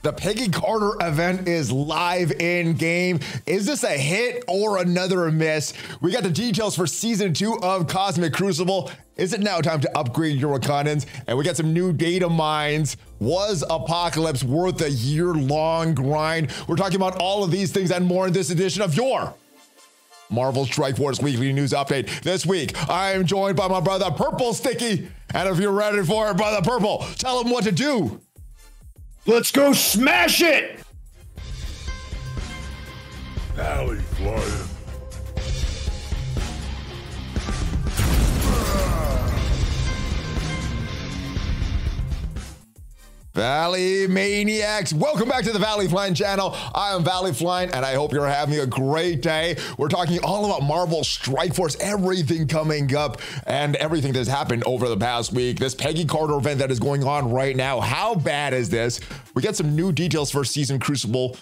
The Peggy Carter event is live in game. Is this a hit or another miss? We got the details for season 2 of Cosmic Crucible. Is it now time to upgrade your Wakandans? And we got some new data mines. Was Apocalypse worth a year-long grind? We're talking about all of these things and more in this edition of your Marvel Strike Force Weekly News Update. This week, I am joined by my brother prplestiky. And if you're ready for it, brother Purple, tell him what to do. Let's go smash it! ValleyFlyin. Valley Maniacs, welcome back to the ValleyFlyin channel. I am ValleyFlyin, and I hope you're having a great day. We're talking all about Marvel Strike Force, everything coming up, and everything that's happened over the past week. This Peggy Carter event that is going on right now. How bad is this? We got some new details for season 2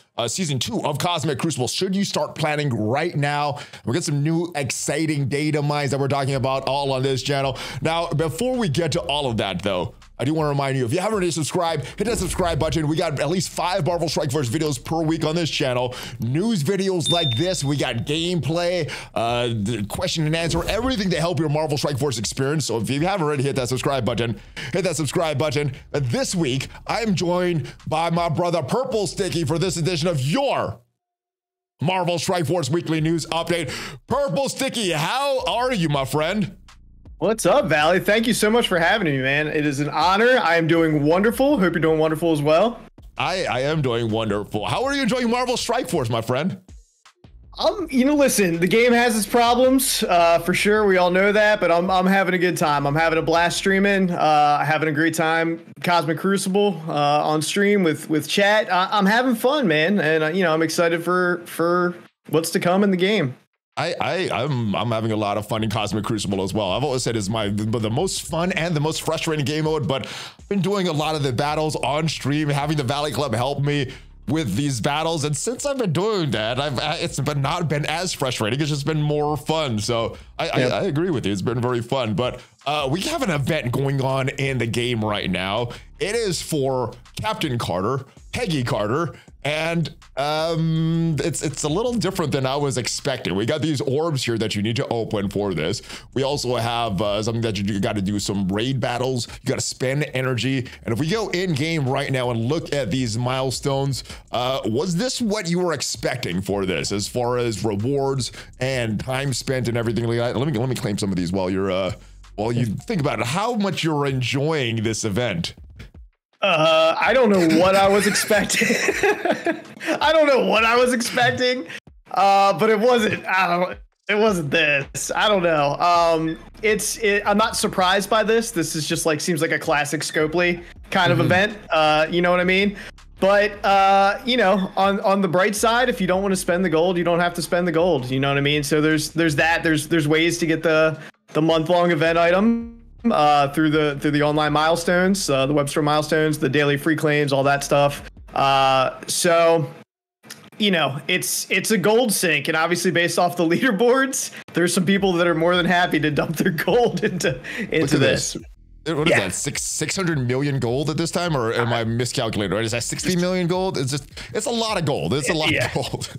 of Cosmic Crucible. Should you start planning right now? We got some new exciting data mines that we're talking about all on this channel. Now, before we get to all of that, though, I do want to remind you, if you haven't already subscribed, hit that subscribe button. We got at least 5 Marvel Strike Force videos per week on this channel. News videos like this. We got gameplay, the question and answer, everything to help your Marvel Strike Force experience. So if you haven't already hit that subscribe button, hit that subscribe button. This week, I'm joined by my brother prplestiky for this edition of your Marvel Strike Force Weekly News Update. prplestiky, how are you, my friend? What's up, Valley? Thank you so much for having me, man. It is an honor. I am doing wonderful. Hope you're doing wonderful as well. I am doing wonderful. How are you enjoying Marvel Strike Force, my friend? Listen, the game has its problems, for sure. We all know that, but I'm having a good time. I'm having a blast streaming, having a great time. Cosmic Crucible on stream with chat. I'm having fun, man, and I'm excited for what's to come in the game. I'm having a lot of fun in Cosmic Crucible as well. I've always said it's the most fun and the most frustrating game mode, but I've been doing a lot of the battles on stream, having the Valley Club help me with these battles, and since I've been doing that, it's not been as frustrating. It's just been more fun. So I agree with you. It's been very fun. But we have an event going on in the game right now. It is for Captain Carter, Peggy Carter, and it's a little different than I was expecting. We got these orbs here that you need to open for this. We also have something that you got to do, some raid battles. You got to spend energy. And if we go in game right now and look at these milestones, was this what you were expecting for this, as far as rewards and time spent and everything like that? Let me claim some of these while you think about it. How much you're enjoying this event? I don't know what I was expecting. I don't know what I was expecting, but it wasn't. It wasn't this. I don't know. I'm not surprised by this. This is just seems like a classic Scopely kind of event. You know what I mean? But on the bright side, if you don't want to spend the gold, you don't have to spend the gold. You know what I mean? So there's that. There's ways to get the month-long event item. Through the online milestones, the web store milestones, the daily free claims, all that stuff. So it's a gold sink, and obviously based off the leaderboards, there's some people that are more than happy to dump their gold into this. What is that? 600 million gold at this time, or am I miscalculating? Right? Is that 60 million gold? It's a lot of gold. It's a lot of gold.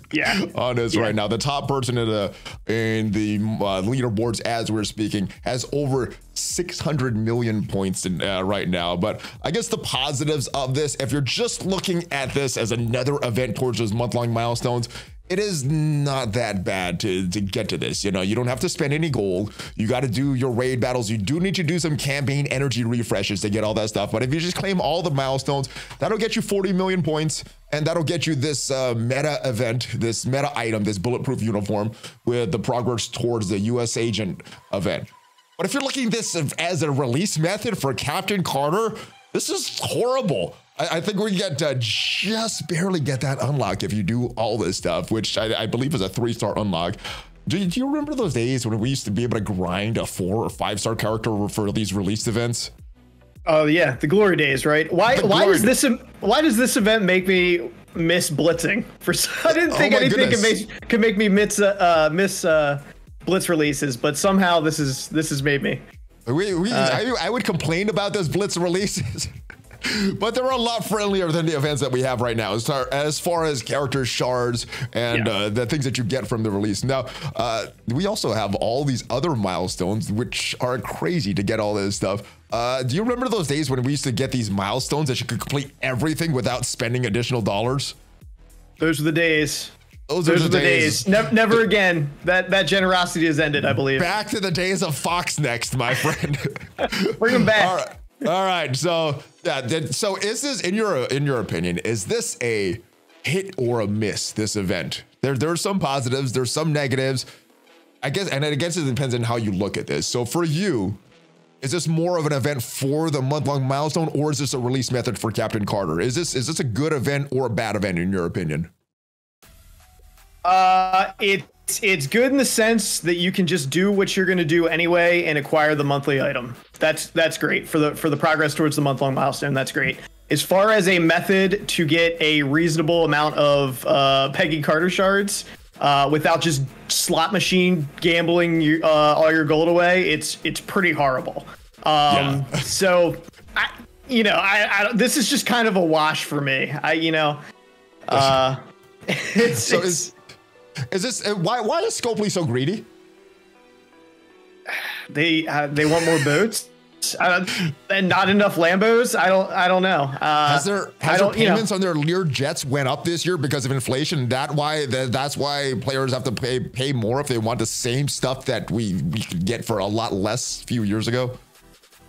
On this right now. The top person in the leaderboards as we're speaking has over 600 million points in right now. But I guess the positives of this, if you're just looking at this as another event towards those month-long milestones, it is not that bad to get to this. You don't have to spend any gold. You got to do your raid battles. You do need to do some campaign energy refreshes to get all that stuff. But if you just claim all the milestones, that'll get you 40 million points. And that'll get you this meta event, this meta item, this bulletproof uniform with the progress towards the US agent event. But if you're looking at this as a release method for Captain Carter, this is horrible. I think we get to just barely get that unlock if you do all this stuff, which I believe is a 3-star unlock. Do you remember those days when we used to be able to grind a 4 or 5-star character for these released events? Oh yeah, the glory days, right? Why does this event make me miss blitzing? I didn't think anything could make me miss blitz releases, but somehow this has made me. I would complain about those blitz releases. But they're a lot friendlier than the events that we have right now as far as character shards and the things that you get from the release. Now, we also have all these other milestones, which are crazy to get all this stuff. Do you remember those days when we used to get these milestones that you could complete everything without spending additional dollars? Those are the days. Those are the days. Never again. That generosity has ended, I believe. Back to the days of Fox Next, my friend. Bring them back. All right. So yeah. So is this, in your opinion, is this a hit or a miss? This event. There are some positives. There's some negatives. I guess, and I guess it depends on how you look at this. So for you, is this more of an event for the month-long milestone, or is this a release method for Captain Carter? Is this a good event or a bad event in your opinion? It's good in the sense that you can just do what you're going to do anyway and acquire the monthly item. That's great for the progress towards the month-long milestone. That's great. As far as a method to get a reasonable amount of Peggy Carter shards without just slot machine gambling all your gold away, it's pretty horrible. So I this is just kind of a wash for me. Is this why is Scopely so greedy? They want more boats and not enough Lambos. I don't know. Has their payments on their Lear jets went up this year because of inflation? That's why players have to pay more if they want the same stuff that we could get for a lot less a few years ago.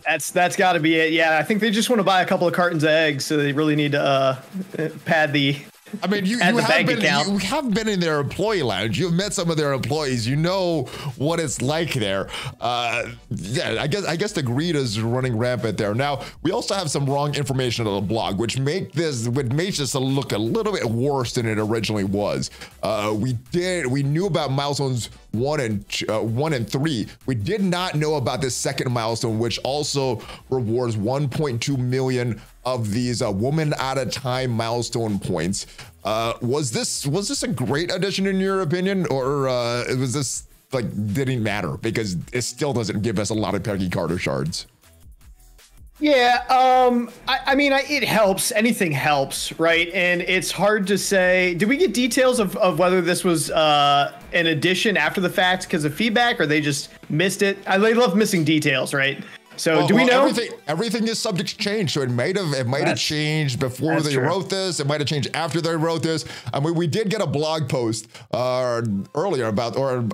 That's got to be it. Yeah, I think they just want to buy a couple of cartons of eggs, so they really need to pad the. I mean, you have been in their employee lounge. You've met some of their employees. You know what it's like there. Yeah, I guess the greed is running rampant there. Now, we also have some wrong information on the blog, which makes this look a little bit worse than it originally was. We knew about milestones 1 and 3. We did not know about this second milestone, which also rewards 1.2 million of these woman at a time milestone points. Was this a great addition in your opinion, or was this like didn't matter because it still doesn't give us a lot of Peggy Carter shards? Yeah, I mean, it helps. Anything helps, right? And it's hard to say. Did we get details of whether this was an addition after the fact because of feedback, or they just missed it? They love missing details, right? So do we know? Everything is subject to change. So it might have changed before they wrote this. It might have changed after they wrote this. I mean, we did get a blog post earlier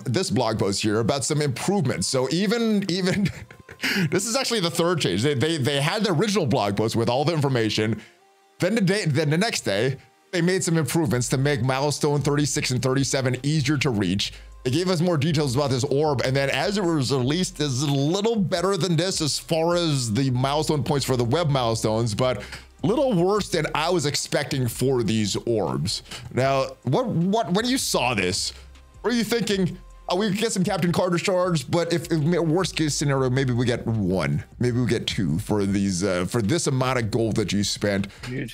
this blog post here about some improvements. So even this is actually the third change. They had the original blog post with all the information. Then the next day, they made some improvements to make milestone 36 and 37 easier to reach. They gave us more details about this orb, and then as it was released, is a little better than this as far as the milestone points for the web milestones, but a little worse than I was expecting for these orbs. Now, when you saw this, were you thinking, oh, we could get some Captain Carter shards, but if worst case scenario, maybe we get 1, maybe we get 2 for these for this amount of gold that you spent? Dude.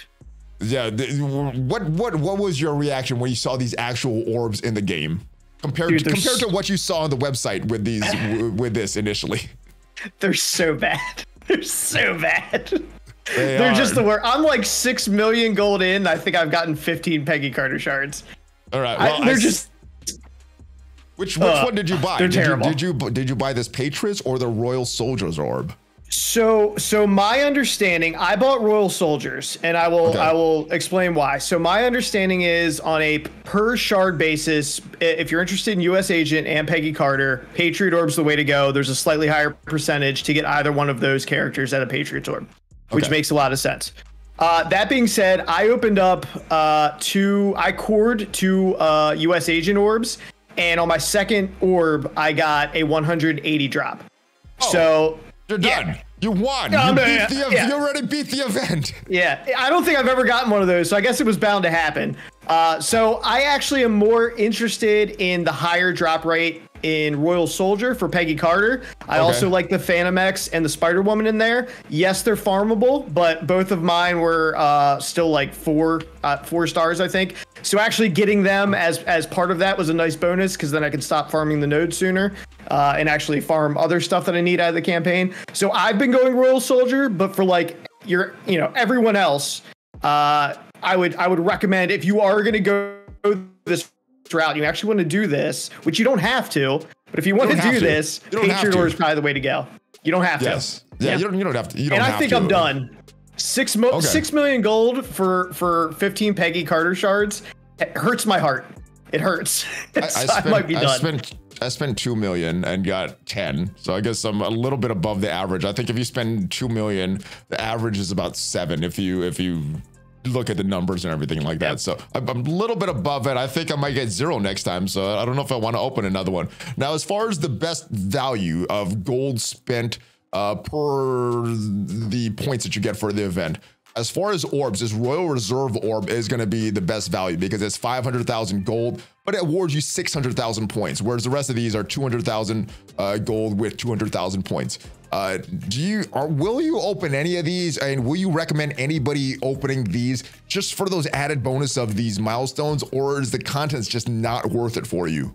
Yeah, what was your reaction when you saw these actual orbs in the game? Compared to what you saw on the website with this initially. They're so bad. They're so bad. They're just the worst. I'm like 6 million gold in. I think I've gotten 15 Peggy Carter shards. All right. Well, they're just. Which one did you buy? They're terrible. Did you buy this Patriots or the Royal Soldiers orb? So my understanding, I bought Royal Soldiers, and I will explain why. So my understanding is on a per shard basis, if you're interested in US Agent and Peggy Carter, Patriot Orb's the way to go. There's a slightly higher percentage to get either one of those characters at a Patriot Orb, which makes a lot of sense. That being said, I opened up I cored 2 US Agent orbs, and on my second orb, I got a 180 drop. Oh. So you're done. Yeah. You won. You already beat the event. Yeah, I don't think I've ever gotten one of those, so I guess it was bound to happen. So I actually am more interested in the higher drop rate in Royal Soldier for Peggy Carter. I also like the Phantom X and the Spider Woman in there. Yes, they're farmable, but both of mine were still like 4 stars, I think. So actually getting them as part of that was a nice bonus, because then I can stop farming the node sooner and actually farm other stuff that I need out of the campaign. So I've been going Royal Soldier, but for like, everyone else, I would recommend, if you are going to go this route, you actually want to do this, which you don't have to, but if you want to do this, Patreon Orb is probably the way to go. You don't have to. Yeah, you don't have to. And I think I'm done. 6 million gold for 15 Peggy Carter shards. It hurts my heart. It hurts. I might be done. I spent 2 million and got 10. So I guess I'm a little bit above the average. I think if you spend 2 million, the average is about 7 if you look at the numbers and everything like that. So I'm a little bit above it. I think I might get 0 next time. So I don't know if I want to open another one. Now, as far as the best value of gold spent per the points that you get for the event, as far as orbs, this Royal Reserve Orb is going to be the best value because it's 500,000 gold, but it awards you 600,000 points, whereas the rest of these are 200,000 gold with 200,000 points. Will you open any of these, and will you recommend anybody opening these just for those added bonus of these milestones, or is the contents just not worth it for you?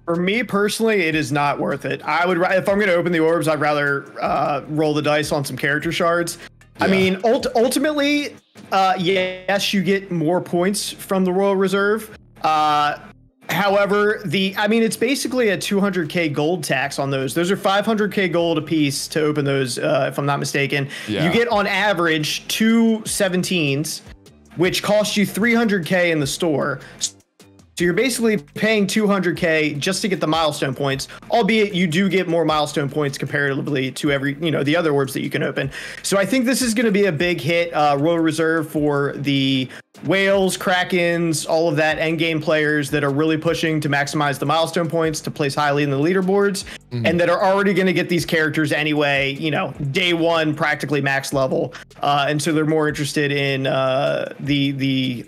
For me personally, it is not worth it. I would, if I'm going to open the orbs, I'd rather roll the dice on some character shards. Yeah. I mean, ultimately, yes, you get more points from the Royal Reserve. However, it's basically a 200k gold tax on those. Those are 500k gold a piece to open those, if I'm not mistaken. Yeah. You get on average 2 17s, which cost you 300k in the store. So you're basically paying 200k just to get the milestone points, albeit you do get more milestone points comparatively to the other orbs that you can open. So I think this is going to be a big hit, Royal Reserve, for the whales, krakens, all of that endgame players that are really pushing to maximize the milestone points to place highly in the leaderboards, and that are already going to get these characters anyway, day one, practically max level. And so they're more interested in the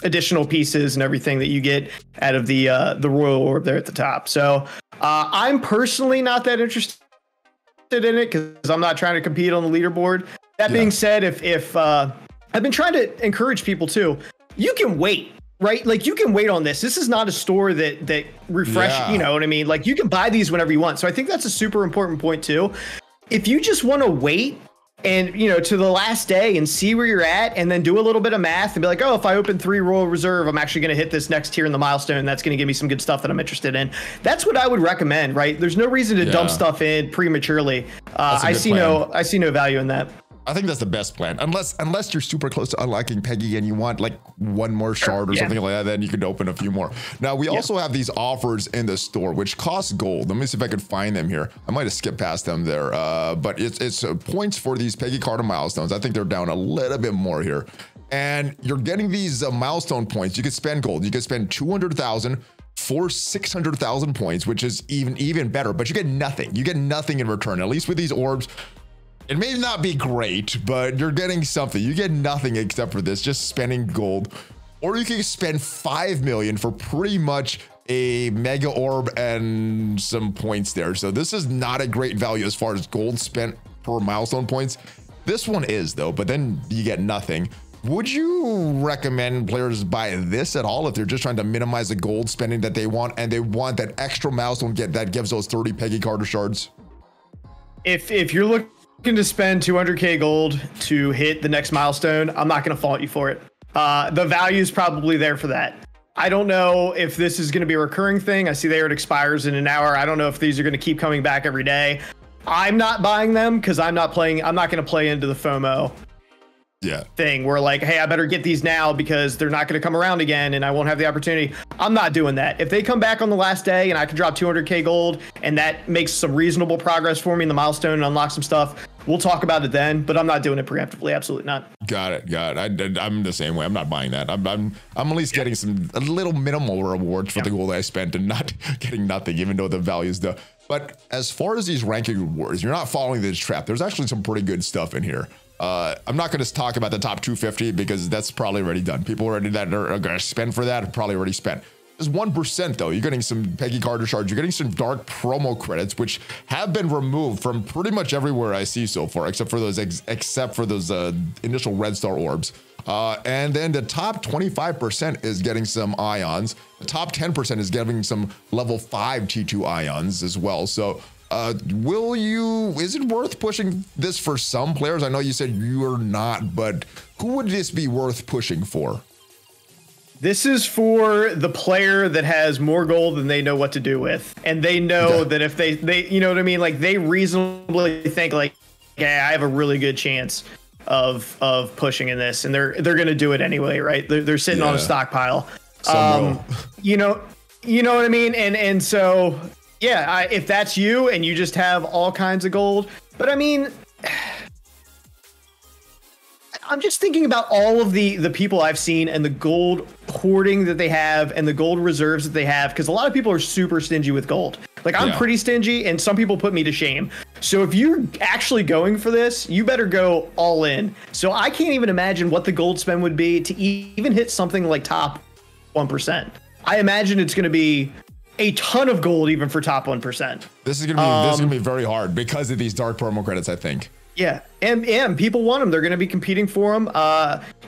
additional pieces and everything that you get out of the Royal Orb there at the top. So I'm personally not that interested in it because I'm not trying to compete on the leaderboard. That being said, if I've been trying to encourage people too, you can wait, right? Like you can wait on this. This is not a store that refresh, you know what I mean? Like you can buy these whenever you want. So I think that's a super important point too. If you just want to wait and, to the last day and see where you're at and then do a little bit of math and be like, oh, if I open 3 Royal Reserve, I'm actually going to hit this next tier in the milestone. That's going to give me some good stuff that I'm interested in. That's what I would recommend, right? There's no reason to dump stuff in prematurely. I see no value in that. I think that's the best plan, unless you're super close to unlocking Peggy and you want like one more shard or something like that, then you can open a few more. Now we also have these offers in the store which cost gold. Let me see if I can find them here. I might have skipped past them there, but it's points for these Peggy Carter milestones. I think they're down a little bit more here, and you're getting these milestone points. You could spend gold. You could spend 200,000 for 600,000 points, which is even better. But you get nothing. You get nothing in return. At least with these orbs. It may not be great, but you're getting something. You get nothing except for this, just spending gold. Or you can spend 5 million for pretty much a mega orb and some points there. So this is not a great value as far as gold spent per milestone points. This one is though, but then you get nothing. Would you recommend players buy this at all if they're just trying to minimize the gold spending that they want and they want that extra milestone that gives those 30 Peggy Carter shards? If you're looking to spend 200k gold to hit the next milestone, I'm not going to fault you for it. The value is probably there for that. I don't know if this is going to be a recurring thing. I see there it expires in an hour. I don't know if these are going to keep coming back every day. I'm not buying them because I'm not going to play into the FOMO thing where like, hey, I better get these now because they're not going to come around again and I won't have the opportunity. I'm not doing that. If they come back on the last day and I can drop 200k gold and that makes some reasonable progress for me in the milestone and unlock some stuff, we'll talk about it then, but I'm not doing it preemptively. Absolutely not. Got it. I'm the same way. I'm not buying that. I'm at least getting a little minimal rewards for the gold I spent and not getting nothing, even though the value is the. But as far as these ranking rewards, you're not following this trap. There's actually some pretty good stuff in here. I'm not going to talk about the top 250 because that's probably already done. People already that are going to spend for that probably already spent. There's 1% though. You're getting some Peggy Carter shards. You're getting some dark promo credits, which have been removed from pretty much everywhere I see so far, except for those initial red star orbs. And then the top 25% is getting some ions. The top 10% is getting some level 5 T2 ions as well. So Is it worth pushing this for some players? I know you said you're not, but who would this be worth pushing for? This is for the player that has more gold than they know what to do with. And they know that if they, you know what I mean? Like they reasonably think like, okay, I have a really good chance of pushing in this, and they're going to do it anyway, right? They're sitting on a stockpile. You know what I mean? And so, yeah, if that's you and you just have all kinds of gold, but I mean, I'm just thinking about all of the people I've seen and the gold hoarding that they have and the gold reserves that they have, because a lot of people are super stingy with gold. Like I'm pretty stingy, and some people put me to shame. So if you're actually going for this, you better go all in. So I can't even imagine what the gold spend would be to even hit something like top 1%. I imagine it's going to be a ton of gold even for top 1%. This is going to be very hard because of these dark promo credits, I think. Yeah, and people want them. They're going to be competing for them.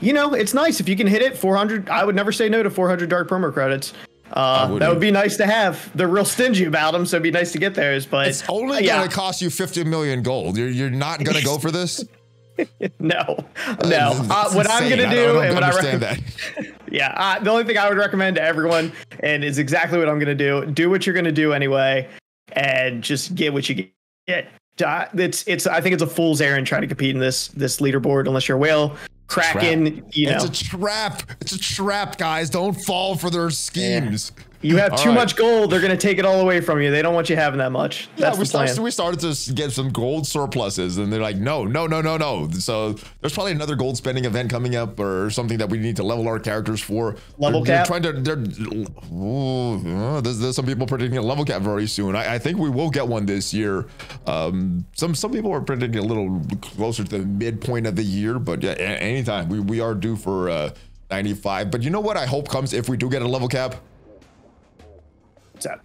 You know, it's nice if you can hit it. 400. I would never say no to 400 dark promo credits. That would be nice to have. They're real stingy about them, so it'd be nice to get theirs. But it's only going to cost you 50 million gold. You're not going to go for this? No. What I'm going to do, and what I recommend that. Yeah, the only thing I would recommend to everyone, and is exactly what I'm going to do what you're going to do anyway, and just get what you get. I think it's a fool's errand trying to compete in this leaderboard unless you're a whale. Kraken, you know. It's a trap. It's a trap, guys. Don't fall for their schemes. Yeah. You have too much gold, they're going to take it all away from you. They don't want you having that much. That's the plan. We started to get some gold surpluses, and they're like, no. So there's probably another gold spending event coming up or something that we need to level our characters for. Cap? There's some people predicting a level cap very soon. I think we will get one this year. Some people are predicting a little closer to the midpoint of the year, but yeah, anytime. We are due for 95. But you know what I hope comes if we do get a level cap? What's that?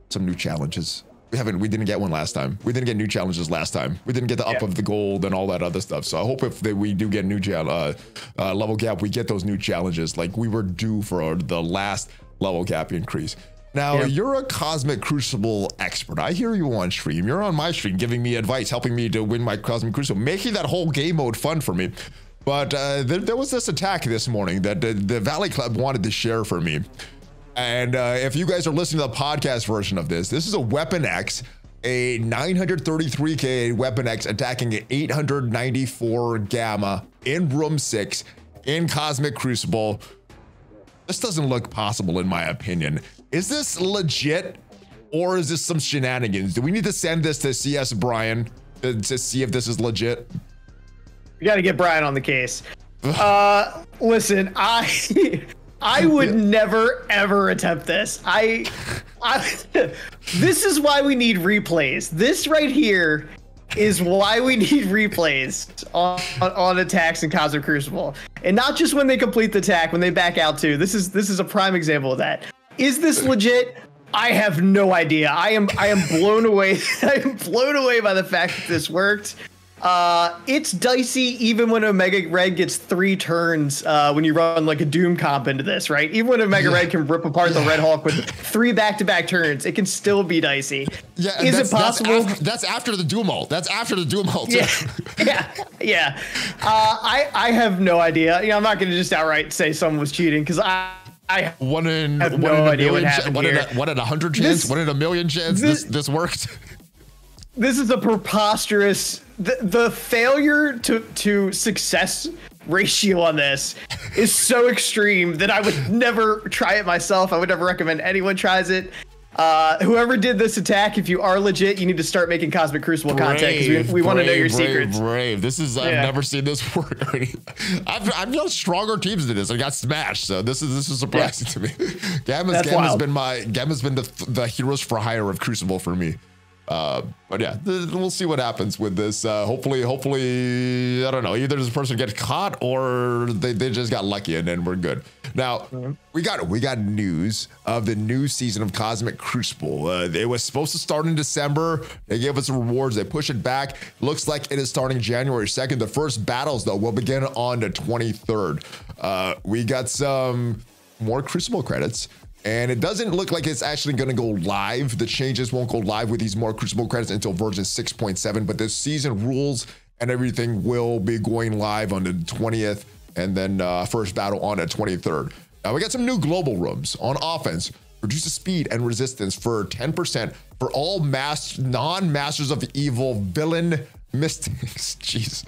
Some new challenges. We didn't get one last time. We didn't get new challenges last time. We didn't get the up of the gold and all that other stuff. So I hope if we do get new level cap, we get those new challenges like we were due for the last level cap increase. Now, you're a Cosmic Crucible expert. I hear you on stream. You're on my stream giving me advice, helping me to win my Cosmic Crucible, making that whole game mode fun for me. But there was this attack this morning that the Valley Club wanted to share for me. And if you guys are listening to the podcast version of this is a Weapon X, a 933k Weapon X attacking an 894 Gamma in Room 6 in Cosmic Crucible. This doesn't look possible in my opinion. Is this legit or is this some shenanigans? Do we need to send this to CS Brian to see if this is legit? You got to get Brian on the case. Listen, I would never ever attempt this. This is why we need replays. This right here is why we need replays on attacks in Cosmic Crucible, and not just when they complete the attack, when they back out too. This is a prime example of that. Is this legit? I have no idea. I am blown away. I am blown away by the fact that this worked. It's dicey even when Omega Red gets 3 turns when you run like a Doom comp into this, right? Even when Omega Red can rip apart the Red Hawk with 3 back-to-back turns, it can still be dicey. Yeah, is it possible? That's after the Doom ult. That's after the Doom ult. Yeah. I have no idea. You know, I'm not going to just outright say someone was cheating because I have no idea what happened here. What in 100 chance? What in a million chance? This worked. This is a preposterous. The failure to success ratio on this is so extreme that I would never try it myself. I would never recommend anyone tries it. Whoever did this attack, if you are legit, you need to start making Cosmic Crucible content because we want to know your secrets. This is I've never seen this work. I've known stronger teams than this. I got smashed, so this is surprising to me. Gamma's been the heroes for hire of Crucible for me. But yeah, we'll see what happens with this. Hopefully, I don't know, either this person gets caught or they just got lucky and then we're good. Now, we got news of the new season of Cosmic Crucible. It was supposed to start in December. They gave us rewards. They pushed it back. Looks like it is starting January 2nd. The first battles, though, will begin on the 23rd. We got some more Crucible credits. And it doesn't look like it's actually going to go live. The changes won't go live with these more Crucible credits until version 6.7, but the season rules and everything will be going live on the 20th, and then first battle on the 23rd. Now we got some new global rooms on offense. Reduce the speed and resistance for 10% for all non-Masters of Evil villain mystics. Jeez.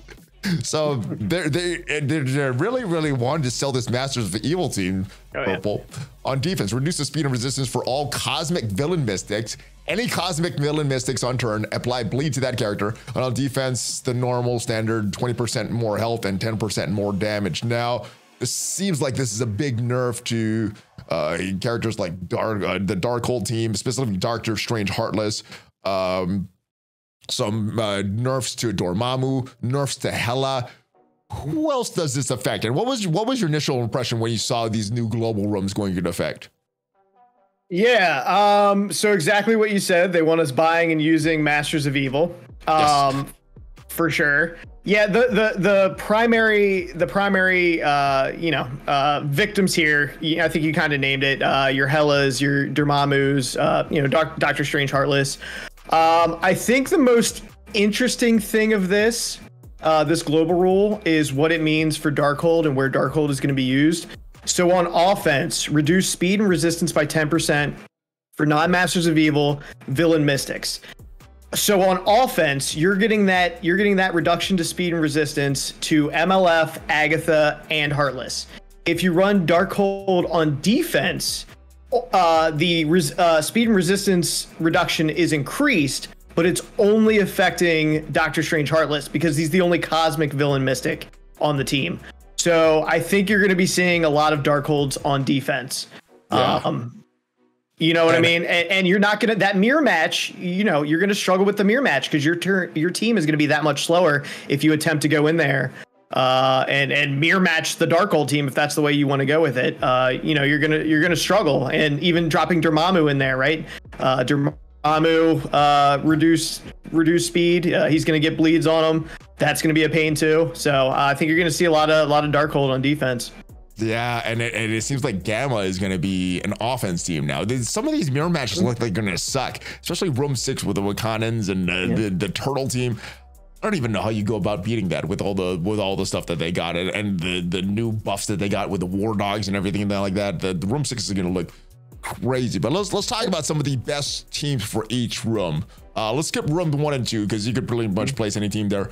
So they're really wanting to sell this Masters of Evil team, purple. On defense, reduce the speed and resistance for all cosmic villain mystics. Any cosmic villain mystics on turn, apply bleed to that character. And on defense, the normal standard 20% more health and 10% more damage. Now, this seems like this is a big nerf to characters like the Darkhold team, specifically Doctor Strange Heartless. Some nerfs to Dormammu, nerfs to Hela. Who else does this affect? And what was your initial impression when you saw these new global rooms going into effect? Yeah, so exactly what you said. They want us buying and using Masters of Evil. Yes. For sure. Yeah, the primary victims here, I think you kind of named it, your Helas, your Dormammus, Doctor Strange Heartless. I think the most interesting thing of this global rule is what it means for Darkhold and where Darkhold is going to be used. So on offense, reduce speed and resistance by 10% for non-Masters of Evil villain mystics. So on offense, you're getting that reduction to speed and resistance to MLF, Agatha, and Heartless. If you run Darkhold on defense, the speed and resistance reduction is increased, but it's only affecting Doctor Strange Heartless because he's the only cosmic villain mystic on the team. So I think you're going to be seeing a lot of Darkholds on defense. Yeah. You know what I mean? And you're not going to, that mirror match, you're going to struggle with the mirror match because your team is going to be that much slower if you attempt to go in there and mirror match the Darkhold team, if that's the way you want to go with it. You're going to struggle. And even dropping Dormammu in there, right? Dormammu, reduce speed. He's going to get bleeds on him. That's going to be a pain too. So I think you're going to see a lot of Darkhold on defense. Yeah, and it seems like Gamma is going to be an offense team now. Some of these mirror matches look like they're going to suck, especially Room 6 with the Wakandans and the Turtle team. I don't even know how you go about beating that with all the stuff that they got and the new buffs that they got with the War Dogs and everything like that. The Room 6 is going to look crazy. But let's talk about some of the best teams for each room. Let's skip room 1 and 2 because you could pretty much place any team there.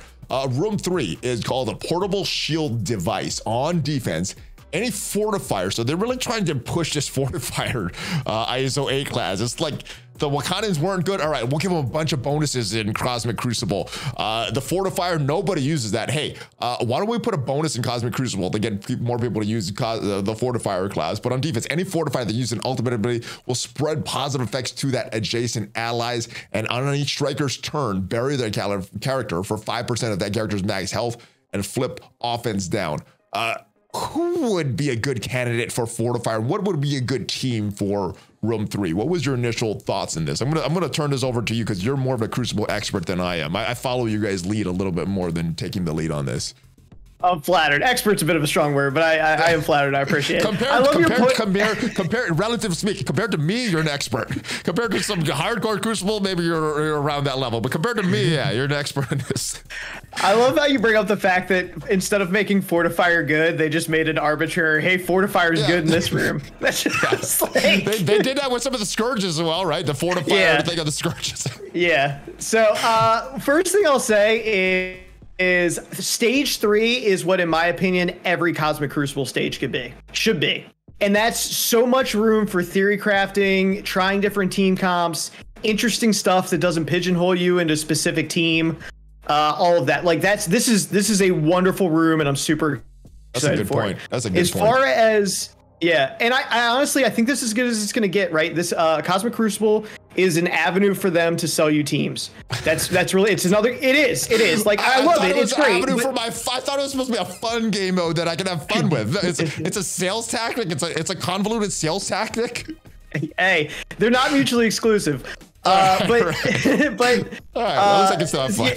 Room 3 is called a portable shield device on defense. Any fortifier, so they're really trying to push this fortifier ISO 8 class. It's like the Wakandans weren't good. All right, we'll give them a bunch of bonuses in Cosmic Crucible. The fortifier, nobody uses that. Hey, why don't we put a bonus in Cosmic Crucible to get more people to use the fortifier class? But on defense, any fortifier that uses an ultimate ability will spread positive effects to that adjacent allies. And on each striker's turn, bury their character for 5% of that character's max health and flip offense down. Who would be a good candidate for fortifier? What would be a good team for room 3? What was your initial thoughts in this? I'm gonna turn this over to you because you're more of a Crucible expert than I am. I follow you guys' lead a little bit more than taking the lead on this. I'm flattered. Expert's a bit of a strong word, but I am flattered. I appreciate it. Relative speaking, compared to me, you're an expert. Compared to some hardcore Crucible, maybe you're around that level. But compared to me, yeah, you're an expert in this. I love how you bring up the fact that instead of making Fortifier good, they just made an arbitrary, hey, Fortifier is good in this room. That's just like... they did that with some of the Scourges as well, right? The Fortifier thing of the Scourges. Yeah. So first thing I'll say is stage 3 is what, in my opinion, every Cosmic Crucible stage should be. And that's so much room for theory crafting, trying different team comps, interesting stuff that doesn't pigeonhole you into a specific team, all of that. Like this is a wonderful room, and I'm super excited for it. That's a good point. As far as and I honestly, I think this is as good as it's going to get, right? This Cosmic Crucible is an avenue for them to sell you teams. That's really, it is. Like, I love it. It's great. I thought it was supposed to be a fun game mode that I can have fun with. It's a sales tactic. It's a convoluted sales tactic. Hey, they're not mutually exclusive. But all right, well, looks like it's not fun.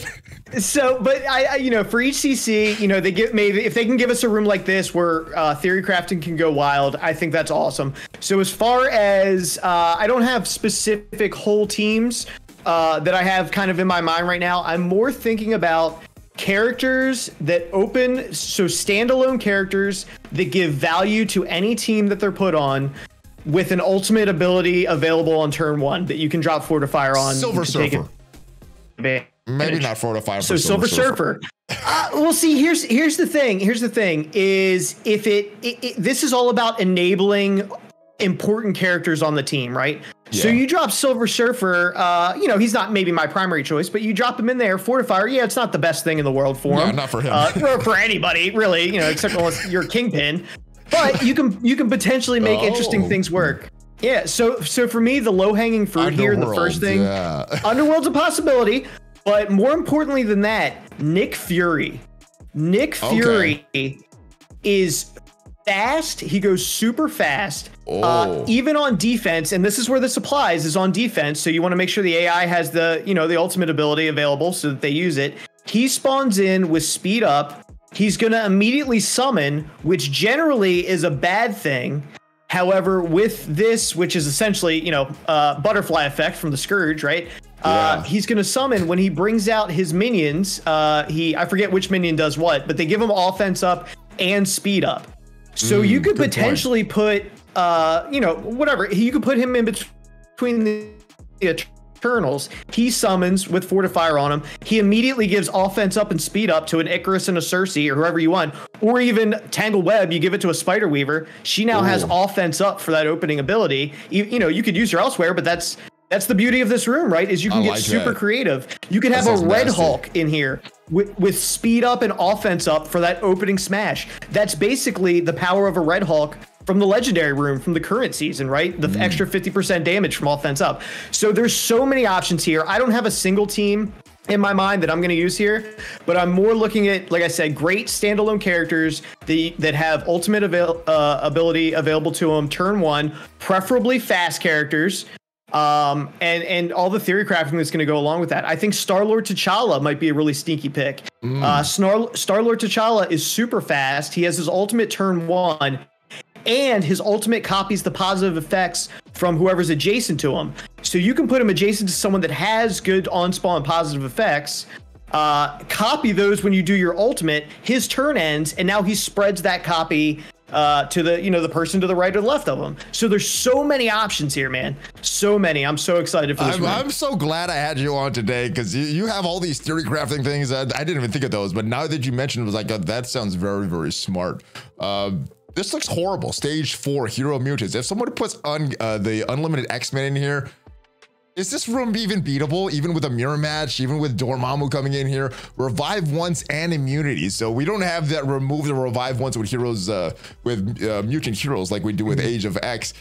So, but I you know, for each CC, you know, they get maybe if they can give us a room like this where theory crafting can go wild, I think that's awesome. So as far as I don't have specific whole teams that I have kind of in my mind right now. I'm more thinking about characters that open, so standalone characters that give value to any team that they're put on, with an ultimate ability available on turn 1 that you can drop Fortifier on. Silver Surfer. Maybe not Fortifier. So Silver Surfer. Well, see, here's the thing. Here's the thing is if this is all about enabling important characters on the team, right? Yeah. So you drop Silver Surfer, you know, he's not maybe my primary choice, but you drop him in there, Fortifier. Yeah, it's not the best thing in the world for him. Not for him. For anybody, really, you know, except unless you're Kingpin. But you can potentially make interesting things work. Yeah, so for me, the low-hanging fruit here, the first thing, Underworld's a possibility, but more importantly than that, Nick Fury. Nick Fury is fast. He goes super fast. Even on defense, and this is where this applies, is on defense. So you want to make sure the AI has the, you know, the ultimate ability available so that they use it. He spawns in with speed up. He's going to immediately summon, which generally is a bad thing. However, with this, which is essentially, you know, butterfly effect from the Scourge, right? He's going to summon when he brings out his minions. I forget which minion does what, but they give him offense up and speed up. So you could potentially put, you know, whatever. You could put him in between the Eternals. He summons with Fortifier on him. He immediately gives offense up and speed up to an Icarus and a Cersei or whoever you want. Or even Tangle Web, you give it to a Spider Weaver. She now has offense up for that opening ability. You know, you could use her elsewhere, but that's the beauty of this room, right? Is you can get super creative. You can have a Red Hulk in here with speed up and offense up for that opening smash. That's basically the power of a Red Hulk from the legendary room from the current season, right? The extra 50% damage from offense up. So there's so many options here. I don't have a single team in my mind that I'm going to use here, but I'm more looking at, like I said, great standalone characters that have ultimate ability available to them turn 1, preferably fast characters. And all the theory crafting that's going to go along with that. I think Star-Lord T'Challa might be a really sneaky pick. Star-Lord T'Challa is super fast. He has his ultimate turn 1, and his ultimate copies the positive effects from whoever's adjacent to him. So you can put him adjacent to someone that has good on-spawn positive effects, copy those when you do your ultimate, his turn ends, and now he spreads that copy to the, you know, the person to the right or the left of them. So there's so many options here, man. So many. I'm so excited for this. I'm so glad I had you on today, because you have all these theory crafting things. I didn't even think of those, but now that you mentioned it, was like, that sounds very, very smart. This looks horrible. Stage 4 hero mutants. If someone puts the unlimited X-Men in here, is this room even beatable? Even with a mirror match, even with Dormammu coming in here, revive once and immunity. So we don't have that remove the revive once with heroes, with mutant heroes like we do with Age of X.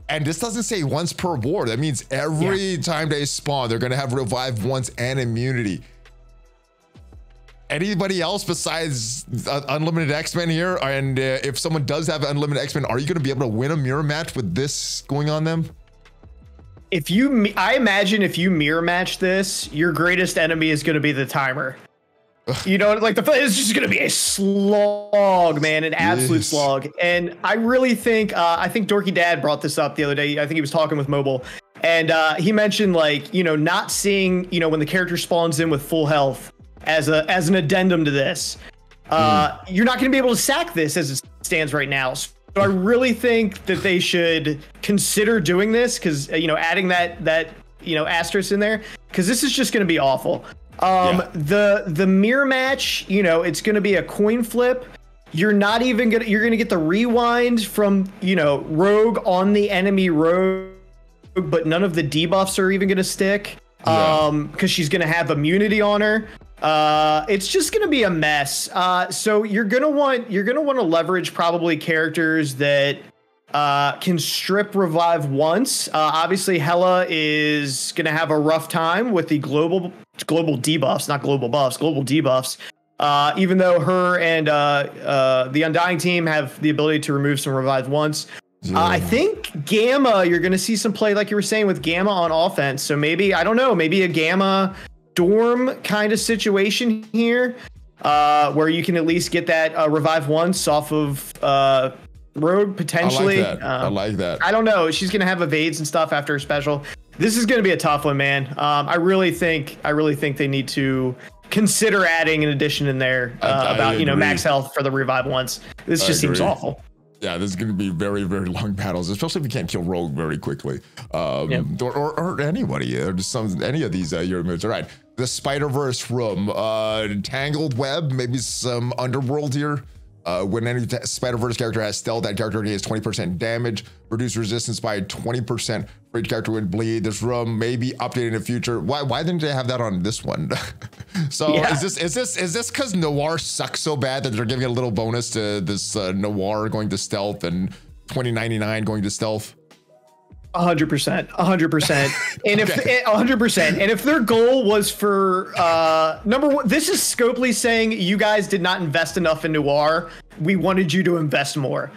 And this doesn't say once per war. That means every time they spawn, they're gonna have revive once and immunity. Anybody else besides unlimited X-Men here? And if someone does have unlimited X-Men, are you gonna be able to win a mirror match with this going on them? I imagine if you mirror match this, your greatest enemy is going to be the timer. You know, like it's just going to be a slog, man, an absolute slog. And I really think, I think Dorky Dad brought this up the other day. I think he was talking with Mobile, and he mentioned, like, you know, not seeing, you know, when the character spawns in with full health as an addendum to this. You're not going to be able to sack this as it stands right now. So I really think that they should consider doing this, because, you know, adding that you know, asterisk in there, because this is just going to be awful. The mirror match, you know, it's going to be a coin flip. You're not even gonna, you're going to get the rewind from, you know, Rogue on the enemy Rogue, but none of the debuffs are even going to stick, because she's going to have immunity on her. It's just going to be a mess. So you're going to want to leverage probably characters that can strip revive once. Obviously Hela is going to have a rough time with the global debuffs, not global buffs, global debuffs. Even though her and the Undying team have the ability to remove some revive once. I think Gamma, you're going to see some play, like you were saying, with Gamma on offense. So maybe, I don't know, maybe a Gamma Storm kind of situation here, where you can at least get that revive once off of Rogue potentially. I like that. I don't know. She's gonna have evades and stuff after her special. This is gonna be a tough one, man. I really think they need to consider adding an addition in there about max health for the revive once. This just seems awful. Yeah, this is going to be very, very long battles, especially if you can't kill Rogue very quickly, or anybody, or just any of these Euro moves. All right, the Spider-Verse room, Tangled Web, maybe some Underworld here. When any Spider-Verse character has stealth, that character gains 20% damage, reduce resistance by 20% for each character with bleed. This room may be updated in the future. Why didn't they have that on this one? So is this because Noir sucks so bad that they're giving a little bonus to this Noir going to stealth and 2099 going to stealth? 100%, 100%. And if 100%, and if their goal was for number one, this is Scopely saying you guys did not invest enough in Noir. We wanted you to invest more.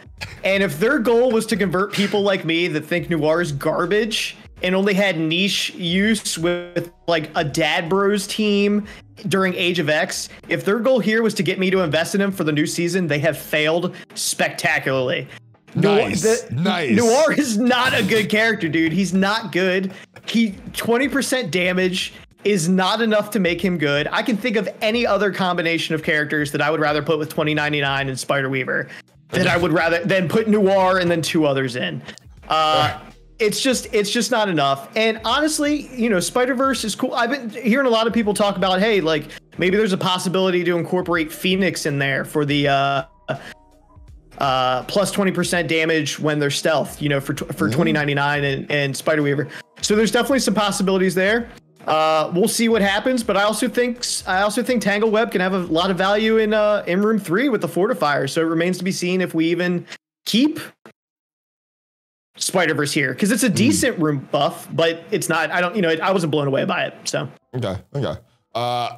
And if their goal was to convert people like me that think Noir is garbage and only had niche use with like a Dad Bros team during Age of X, if their goal here was to get me to invest in him for the new season, they have failed spectacularly. Nice. Noir is not a good character, dude. He's not good. 20% damage is not enough to make him good. I can think of any other combination of characters that I would rather put with 2099 and Spider Weaver that I would rather than put Noir and then two others in. It's just not enough. And honestly, Spider-Verse is cool. I've been hearing a lot of people talk about, hey, like maybe there's a possibility to incorporate Phoenix in there for the plus 20% damage when they're stealth, for 2099 and Spider Weaver. So there's definitely some possibilities there. We'll see what happens, but I also think Tangle Web can have a lot of value in room 3 with the fortifier. So it remains to be seen if we even keep Spider-Verse here, because it's a decent room buff, but it's not. I wasn't blown away by it. So okay.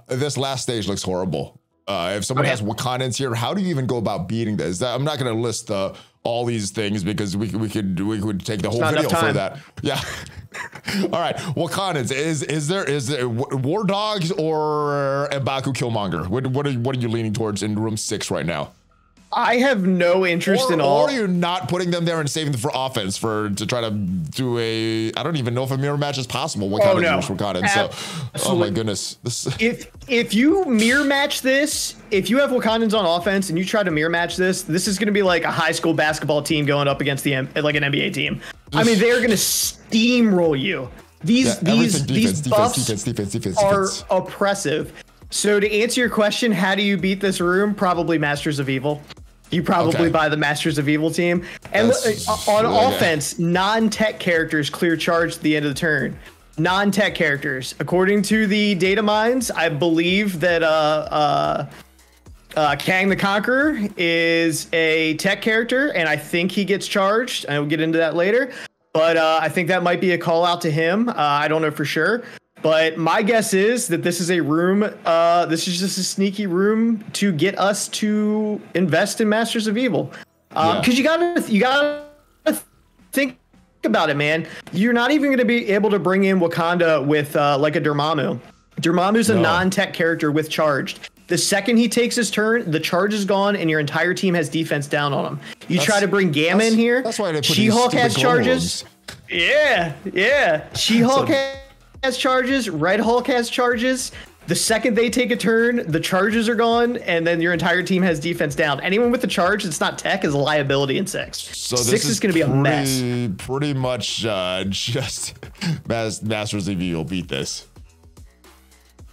This last stage looks horrible. If someone has Wakandans here, how do you even go about beating this? I'm not going to list all these things because we could take the whole video for that. Yeah. All right. Wakandans, is there War Dogs or M'Baku Killmonger? What are you leaning towards in room 6 right now? I have no interest in all. Or you're not putting them there and saving them for offense to try to do I don't even know if a mirror match is possible. Wakanda. So, oh my goodness. If you mirror match this, if you have Wakandans on offense and you try to mirror match this is going to be like a high school basketball team going up against like an NBA team. I mean, they're going to steamroll you. These buffs are oppressive. So to answer your question, how do you beat this room? Probably Masters of Evil. You probably buy the Masters of Evil team. And on offense, non-tech characters clear charge at the end of the turn. Non-tech characters. According to the Datamines, I believe that Kang the Conqueror is a tech character, and I think he gets charged. I will get into that later. But I think that might be a call out to him. I don't know for sure. But my guess is that this is a room. This is just a sneaky room to get us to invest in Masters of Evil. Because you gotta think about it, man. You're not even going to be able to bring in Wakanda with like a Dormammu. Dormammu's a non-tech character with charged. The second he takes his turn, the charge is gone, and your entire team has defense down on him. You try to bring Gamma in here. That's why they put She-Hulk has charges. Yeah. She-Hulk has charges. Red Hulk has charges. The second they take a turn, the charges are gone, and then your entire team has defense down. Anyone with the charge that's not tech is a liability in 6. So 6 is going to be a mess. Pretty much just Masters of Evil beat this.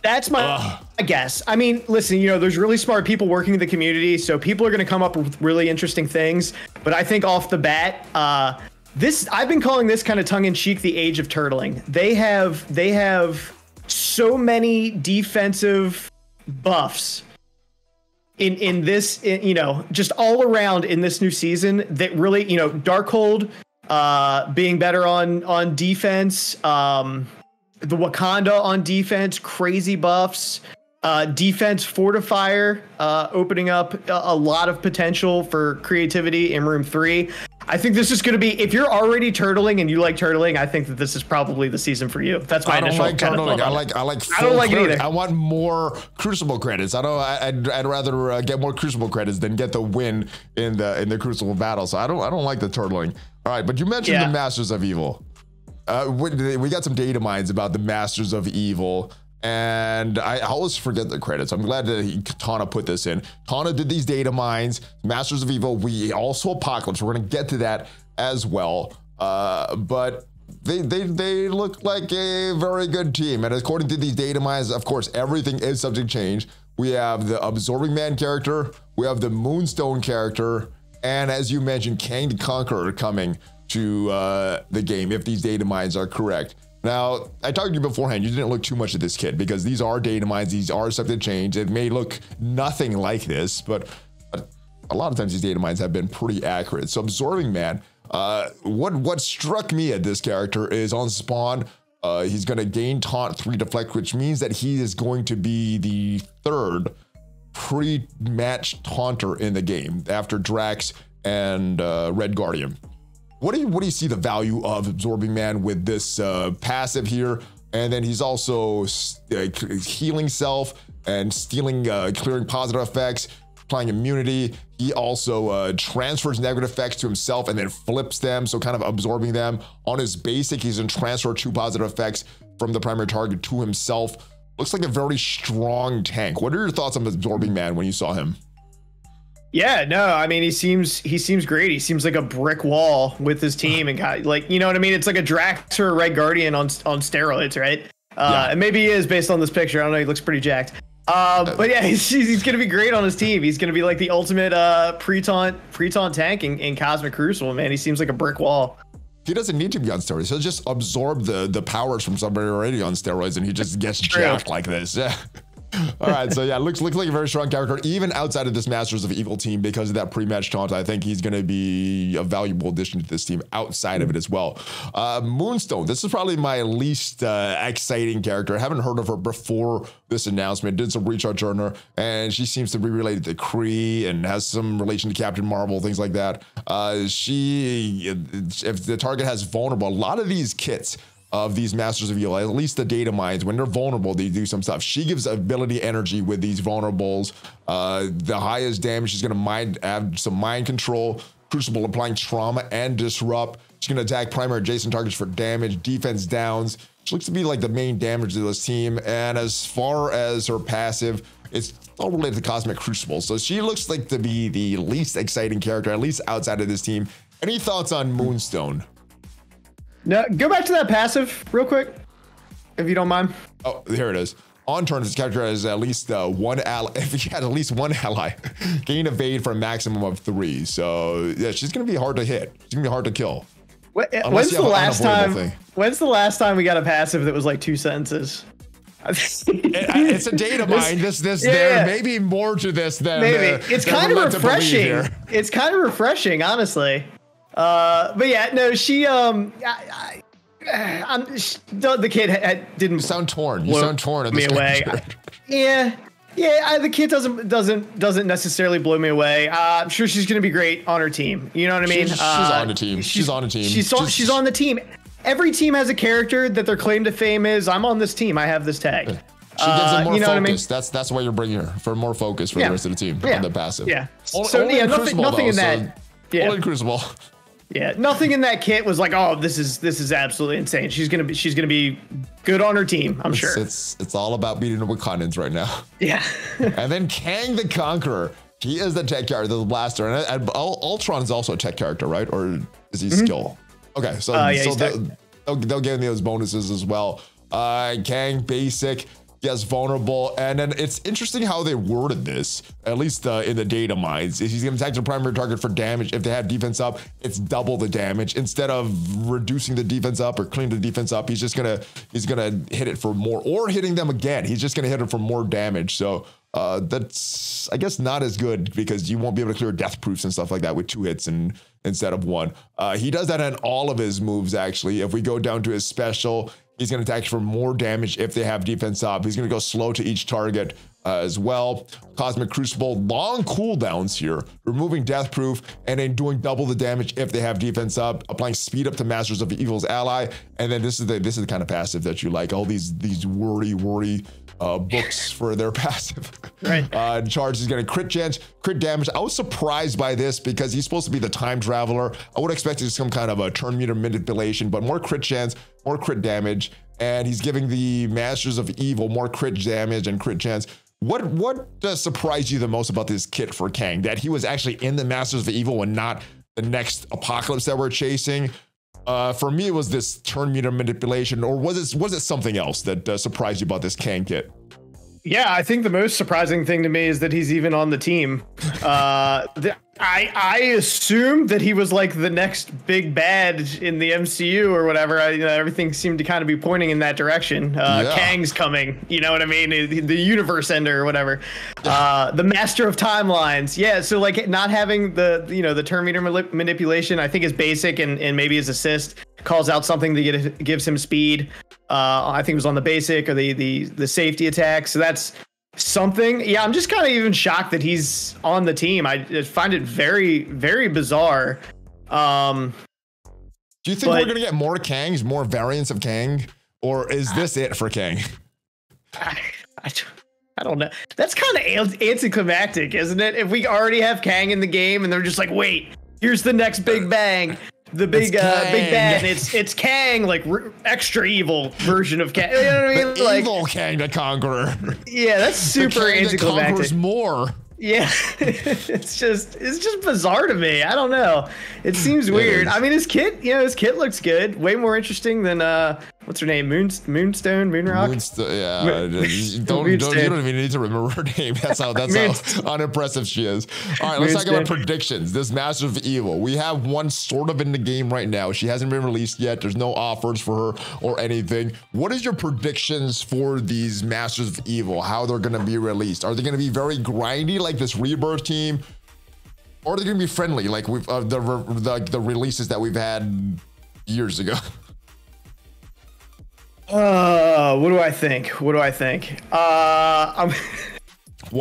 That's my guess. I mean, listen, there's really smart people working in the community, so people are going to come up with really interesting things. But I think off the bat, I've been calling this kind of tongue-in-cheek the age of turtling. They have so many defensive buffs in this, just all around in this new season that really, Darkhold being better on defense, the Wakanda on defense, crazy buffs, defense fortifier, opening up a lot of potential for creativity in room 3. I think this is going to be, if you're already turtling and you like turtling, I think that this is probably the season for you. That's my initial kind of thought. I like I don't like it either. I want more Crucible credits. I'd rather get more Crucible credits than get the win in the Crucible battle. So I don't like the turtling. All right, but you mentioned the Masters of Evil. We got some data mines about the Masters of Evil. And I always forget the credits. I'm glad that Tana put this in. Tana did these data mines, Masters of Evil. We also Apocalypse. We're gonna get to that as well. But they look like a very good team. And according to these data mines, of course, everything is subject to change. We have the Absorbing Man character, we have the Moonstone character, and as you mentioned, Kang the Conqueror coming to the game if these data mines are correct. Now, I talked to you beforehand, you didn't look too much at this kit because these are data mines, these are subject to change. It may look nothing like this, but a lot of times these data mines have been pretty accurate. So Absorbing Man, what struck me at this character is on spawn, he's gonna gain taunt 3 deflect, which means that he is going to be the 3rd pre-match taunter in the game after Drax and Red Guardian. What do you see the value of Absorbing Man with this passive here? And then he's also healing self and stealing, clearing positive effects, applying immunity. He also transfers negative effects to himself and then flips them, so kind of absorbing them. On his basic, he's gonna transfer 2 positive effects from the primary target to himself. Looks like a very strong tank. What are your thoughts on Absorbing Man when you saw him? Yeah, no, I mean, he seems great. He seems like a brick wall with his team and got, like, you know what I mean? It's like a Drax or a Red Guardian on steroids, right? And maybe he is based on this picture. I don't know, he looks pretty jacked. But yeah, he's going to be great on his team. He's going to be like the ultimate pre-taunt tank in Cosmic Crucible, man. He seems like a brick wall. He doesn't need to be on steroids. He'll just absorb the powers from somebody already on steroids and he just gets jacked like this. Yeah. All right, so yeah, looks like a very strong character, even outside of this Masters of Evil team, because of that pre-match taunt. I think he's going to be a valuable addition to this team outside of it as well. Moonstone, this is probably my least exciting character. I haven't heard of her before this announcement. Did some research on her, and she seems to be related to Kree and has some relation to Captain Marvel, things like that. If the target has vulnerable, a lot of these kits of these Masters of Evil, at least the data mines, when they're vulnerable, they do some stuff. She gives ability energy with these vulnerables. The highest damage, she's gonna add some mind control, Crucible applying trauma and disrupt. She's gonna attack primary adjacent targets for damage, defense downs. She looks to be like the main damage to this team. And as far as her passive, it's all related to Cosmic Crucible. So she looks like to be the least exciting character, at least outside of this team. Any thoughts on Moonstone? No, go back to that passive real quick, if you don't mind. Oh, here it is. On turn, this character has at least one ally. If he had at least one ally, gain evade for a maximum of 3. So yeah, she's gonna be hard to hit. She's gonna be hard to kill. When's the last time we got a passive that was like 2 sentences? It's a data mine. There may be more to this than maybe. It's kind of refreshing. It's kind of refreshing, honestly. But yeah, no, she the kid didn't sound torn. You sound torn in this away. Yeah, the kid doesn't necessarily blow me away. I'm sure she's gonna be great on her team. You know what I mean? She's on the team. She's on the team. She's on the team. Every team has a character that their claim to fame is, I'm on this team. I have this tag. She gives it more focus. I mean? That's why you're bringing her for more focus for the rest of the team on the passive. Yeah. Only nothing in that. Only Crucible. Yeah, nothing in that kit was like, oh, this is absolutely insane. She's gonna be good on her team, I'm sure. It's all about beating the Wakandans right now. Yeah. And then Kang the Conqueror, he is the tech character, the blaster, and Ultron is also a tech character, right? Or is he skill? Okay, so they'll give me those bonuses as well. Kang basic. Yes, vulnerable. And then it's interesting how they worded this, at least in the data mines. He's gonna attack the primary target for damage. If they have defense up, it's double the damage. Instead of reducing the defense up or cleaning the defense up, he's gonna hit it for more, or hitting them again. He's just gonna hit it for more damage. So that's, I guess, not as good because you won't be able to clear death proofs and stuff like that with 2 hits instead of 1. He does that in all of his moves, actually. If we go down to his special, he's going to attack for more damage if they have defense up. He's going to go slow to each target. as well. Cosmic Crucible, long cooldowns here, removing Death Proof, and then doing double the damage if they have defense up, applying speed up to Masters of Evil's ally, and then this is the kind of passive that you like. All these worry books for their passive. Right. Charge is getting crit chance, crit damage. I was surprised by this because he's supposed to be the time traveler. I would expect some kind of a turn meter manipulation, but more crit chance, more crit damage, and he's giving the Masters of Evil more crit damage and crit chance. What surprised you the most about this kit for Kang? That he was actually in the Masters of Evil and not the next Apocalypse that we're chasing? For me, it was this turn meter manipulation, or was it something else that surprised you about this Kang kit? Yeah, I think the most surprising thing to me is that he's even on the team. I assumed that he was like the next big bad in the MCU or whatever. Everything seemed to kind of be pointing in that direction. Kang's coming, you know what I mean? The universe ender or whatever. The master of timelines. Yeah, so like not having the turn meter manipulation, I think is basic, and maybe his assist calls out something that gives him speed. I think it was on the basic or the safety attack. So that's something. Yeah, I'm just kind of even shocked that he's on the team. I find it very, very bizarre. Do you think we're gonna get more Kangs, more variants of Kang, or is this it for Kang? I don't know. That's kind of anticlimactic, isn't it? If we already have Kang in the game and they're just like, wait, here's the next big bang. The big bad, and it's Kang, like extra evil version of Kang. You know what I mean? The like, evil Kang the Conqueror. Yeah, that's super anticlimactic. The conquers more. Yeah, it's just bizarre to me. I don't know. It seems weird. I mean, his kit looks good. Way more interesting than what's her name? Moonstone, Moonrock. Yeah, you don't even need to remember her name. That's how unimpressive she is. All right, let's talk about predictions. This Master of Evil. We have one sort of in the game right now. She hasn't been released yet. There's no offers for her or anything. What is your predictions for these Masters of Evil? How they're going to be released? Are they going to be very grindy like this Rebirth team, or are they going to be friendly like we've the releases that we've had years ago? What do I think? One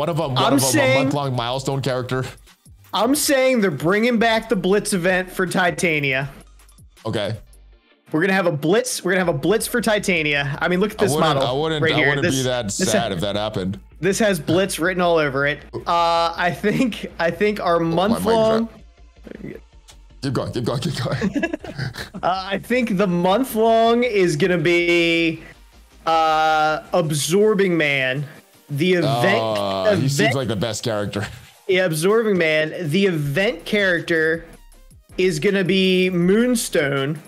of them a month-long milestone character. I'm saying they're bringing back the Blitz event for Titania. Okay. We're gonna have a blitz. We're gonna have a blitz for Titania. I mean, look at this model. I wouldn't be that sad if that happened. This has blitz written all over it. I think our month-long. Keep going. I think the month-long is gonna be Absorbing Man. The event. He seems like the best character. Yeah, Absorbing Man. The event character is gonna be Moonstone.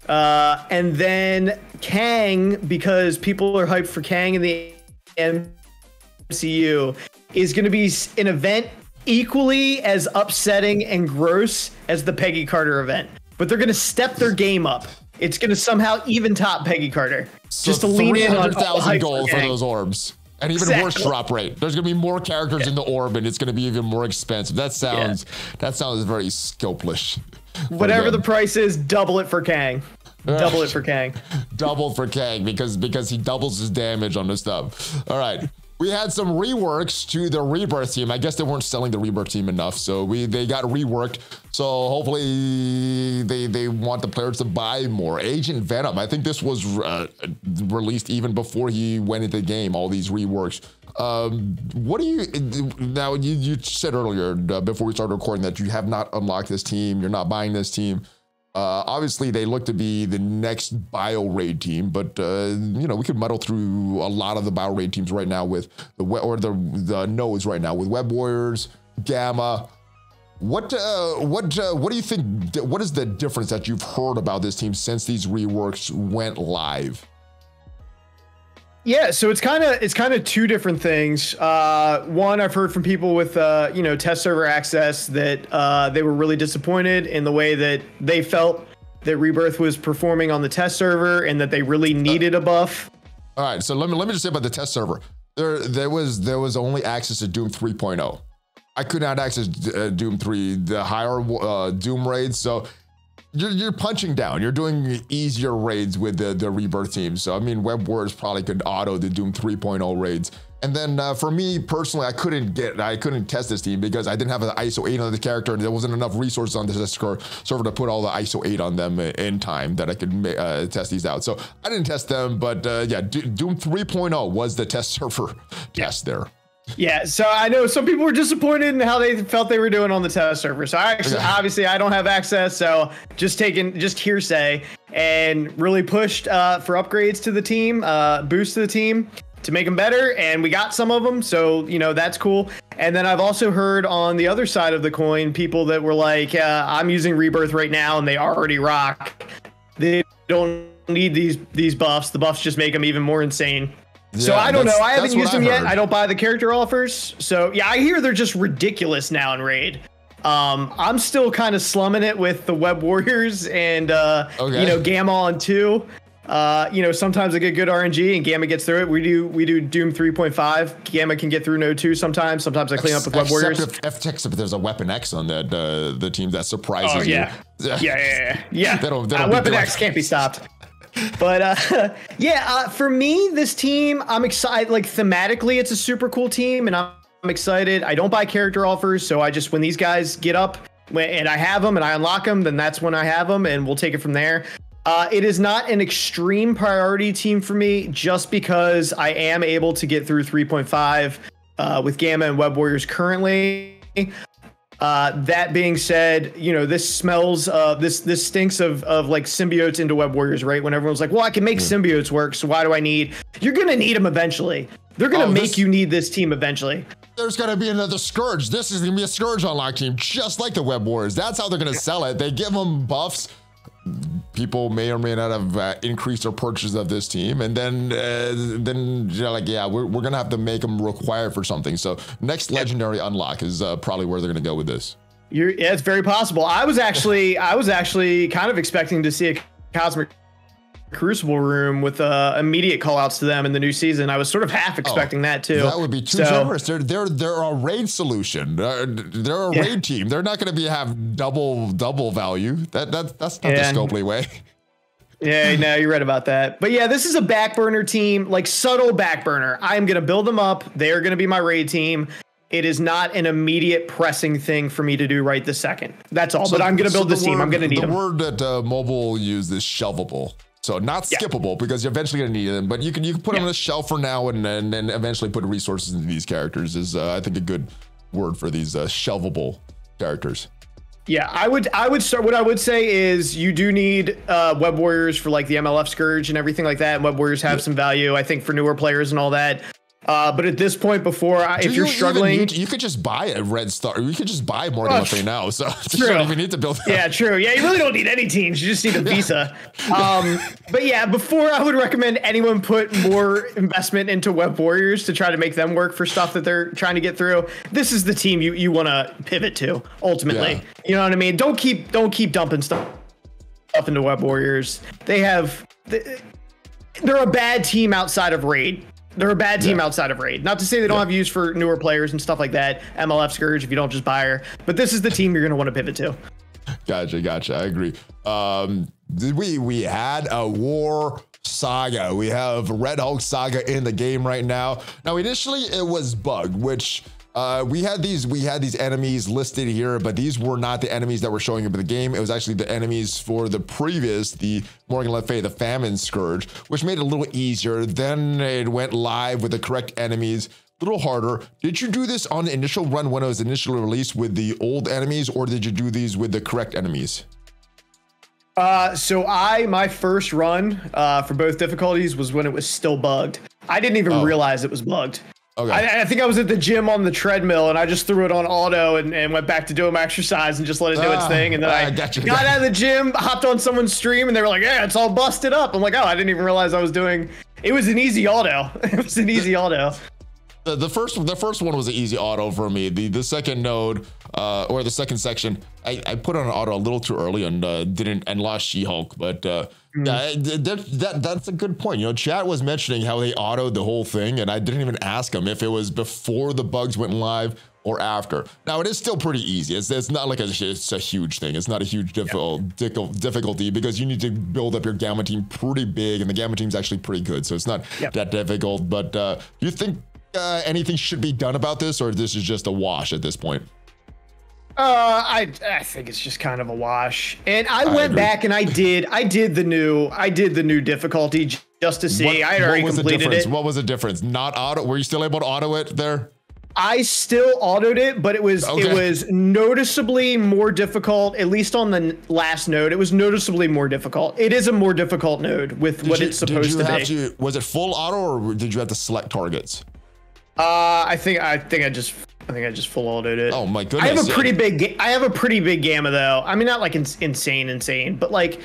And then Kang, because people are hyped for Kang in the MCU, is going to be an event equally as upsetting and gross as the Peggy Carter event. But they're going to step their game up. It's going to somehow even top Peggy Carter. So just to lean in on 300,000 gold for those orbs. And even worse drop rate. There's going to be more characters in the orb, and it's going to be even more expensive. That sounds very scopeless. Whatever the price is, double it for Kang. Double it for Kang. Double for Kang because he doubles his damage on this stuff. All right. We had some reworks to the Rebirth team. I guess they weren't selling the Rebirth team enough, so they got reworked. So hopefully they want the players to buy more. Agent Venom. I think this was released even before he went into the game. All these reworks. What do you now? You said earlier before we started recording that you have not unlocked this team. You're not buying this team. Obviously, they look to be the next bio raid team, but we could muddle through a lot of the bio raid teams right now with the nodes right now with Web Warriors, Gamma. What do you think? What is the difference that you've heard about this team since these reworks went live? Yeah, so it's kind of two different things. One, I've heard from people with test server access that they were really disappointed in the way that they felt that Rebirth was performing on the test server and that they really needed a buff. All right, so let me just say about the test server. There was only access to Doom 3.0. I could not access Doom 3, the higher Doom raids. So you're punching down. You're doing easier raids with the Rebirth team. So I mean, Web Warriors probably could auto the Doom 3.0 raids. And then for me personally, I couldn't test this team because I didn't have an ISO 8 on the character, and there wasn't enough resources on the server to put all the ISO 8 on them in time that I could test these out. So I didn't test them, but yeah, Doom 3.0 was the test server test there. Yeah, so I know some people were disappointed in how they felt they were doing on the test server. So obviously I don't have access, so just hearsay, and really pushed for upgrades to the team, boost to the team, to make them better, and we got some of them, so you know that's cool. And then I've also heard on the other side of the coin people that were like, I'm using Rebirth right now and they already rock. They don't need these buffs. The buffs just make them even more insane. Yeah, so I don't know. I haven't used them yet. I don't buy the character offers. So yeah, I hear they're just ridiculous now in Raid. I'm still kind of slumming it with the Web Warriors and you know, Gamma on 2. You know, sometimes I get good RNG and Gamma gets through it. We do Doom 3.5. Gamma can get through No 2 sometimes. Sometimes I clean up with Web Warriors. Except if there's a Weapon X on the team that surprises you. Yeah. They don't Weapon X can't be stopped. But for me, this team, I'm excited. Like thematically, it's a super cool team, and I'm excited. I don't buy character offers, so I just, when these guys get up and I have them and I unlock them, then that's when I have them, and we'll take it from there. It is not an extreme priority team for me, just because I am able to get through 3.5 with Gamma and Web Warriors currently. That being said, you know, this smells, this stinks of like symbiotes into Web Warriors, right? When everyone's like, well, I can make symbiotes work, so why do I need? You're going to need them eventually. They're going to make you need this team eventually. There's going to be another Scourge. This is going to be a Scourge unlock team, just like the Web Warriors. That's how they're going to sell it. They give them buffs. People may or may not have increased their purchase of this team, and then you're like, yeah, we're gonna have to make them required for something. So next legendary unlock is probably where they're gonna go with this. Yeah, it's very possible. I was actually kind of expecting to see a Cosmic Crucible room with immediate callouts to them in the new season. I was sort of half expecting that too. That would be too generous. They're a raid solution. They're a raid team. They're not going to have double value. That's not the Scopely way. Yeah, no, you're right about that. But yeah, this is a back burner team, like subtle back burner. I'm going to build them up. They are going to be my raid team. It is not an immediate pressing thing for me to do right this second. That's all. But I'm going to build this team. I'm going to need them. The word that mobile used is shelvable. So not skippable, because you're eventually going to need them, but you can put them on a shelf for now and then eventually put resources into these characters is I think a good word for these shelvable characters. Yeah, I would start. What I would say is you do need Web Warriors for like the MLF Scourge and everything like that. And Web Warriors have some value, I think, for newer players and all that. But at this point, if you're struggling, you could just buy a red star. You could just buy Morgan Le Fay now. So you don't even need to build. Yeah, true. Yeah, you really don't need any teams. You just need a visa. But yeah, before I would recommend anyone put more investment into Web Warriors to try to make them work for stuff that they're trying to get through. This is the team you want to pivot to ultimately. Yeah. You know what I mean? Don't keep dumping stuff into Web Warriors. They're a bad team outside of Raid. They're a bad team outside of Raid. Not to say they don't have use for newer players and stuff like that. MLF Scourge, if you don't just buy her. But this is the team you're going to want to pivot to. Gotcha. I agree. We had a War Saga. We have Red Hulk Saga in the game right now. Now, initially it was Bug, which we had these enemies listed here, but these were not the enemies that were showing up in the game. It was actually the enemies for the Morgan Le Fay, the Famine Scourge, which made it a little easier. Then it went live with the correct enemies, a little harder. Did you do this on the initial run when it was initially released with the old enemies, or did you do these with the correct enemies? So my first run for both difficulties was when it was still bugged. I didn't even realize it was bugged. Okay. I think I was at the gym on the treadmill and I just threw it on auto and went back to doing my exercise and just let it do its thing. And then I got out of the gym, hopped on someone's stream, and they were like, yeah, it's all busted up. I'm like, oh, I didn't even realize I was doing. It was an easy auto. It was an easy auto. The first one was an easy auto for me. The second node or the second section, I put on an auto a little too early and lost She-Hulk, but that's a good point. You know, chat was mentioning how they autoed the whole thing, and I didn't even ask them if it was before the bugs went live or after. Now it is still pretty easy. It's not like it's a huge thing. It's not a huge difficulty because you need to build up your Gamma team pretty big, and the Gamma team's actually pretty good, so it's not that difficult. But do you think anything should be done about this, or this is just a wash at this point? I think it's just kind of a wash. And I went back and I did the new difficulty just to see. I had already completed it. What was the difference? Not auto? Were you still able to auto it there? I still autoed it, but it was noticeably more difficult, at least on the last node. It was noticeably more difficult. It is a more difficult node with what it's supposed to be. Was it full auto, or did you have to select targets? I think I just full autoed it. Oh my goodness! I have a pretty big gamma though. I mean, not like insane, but like,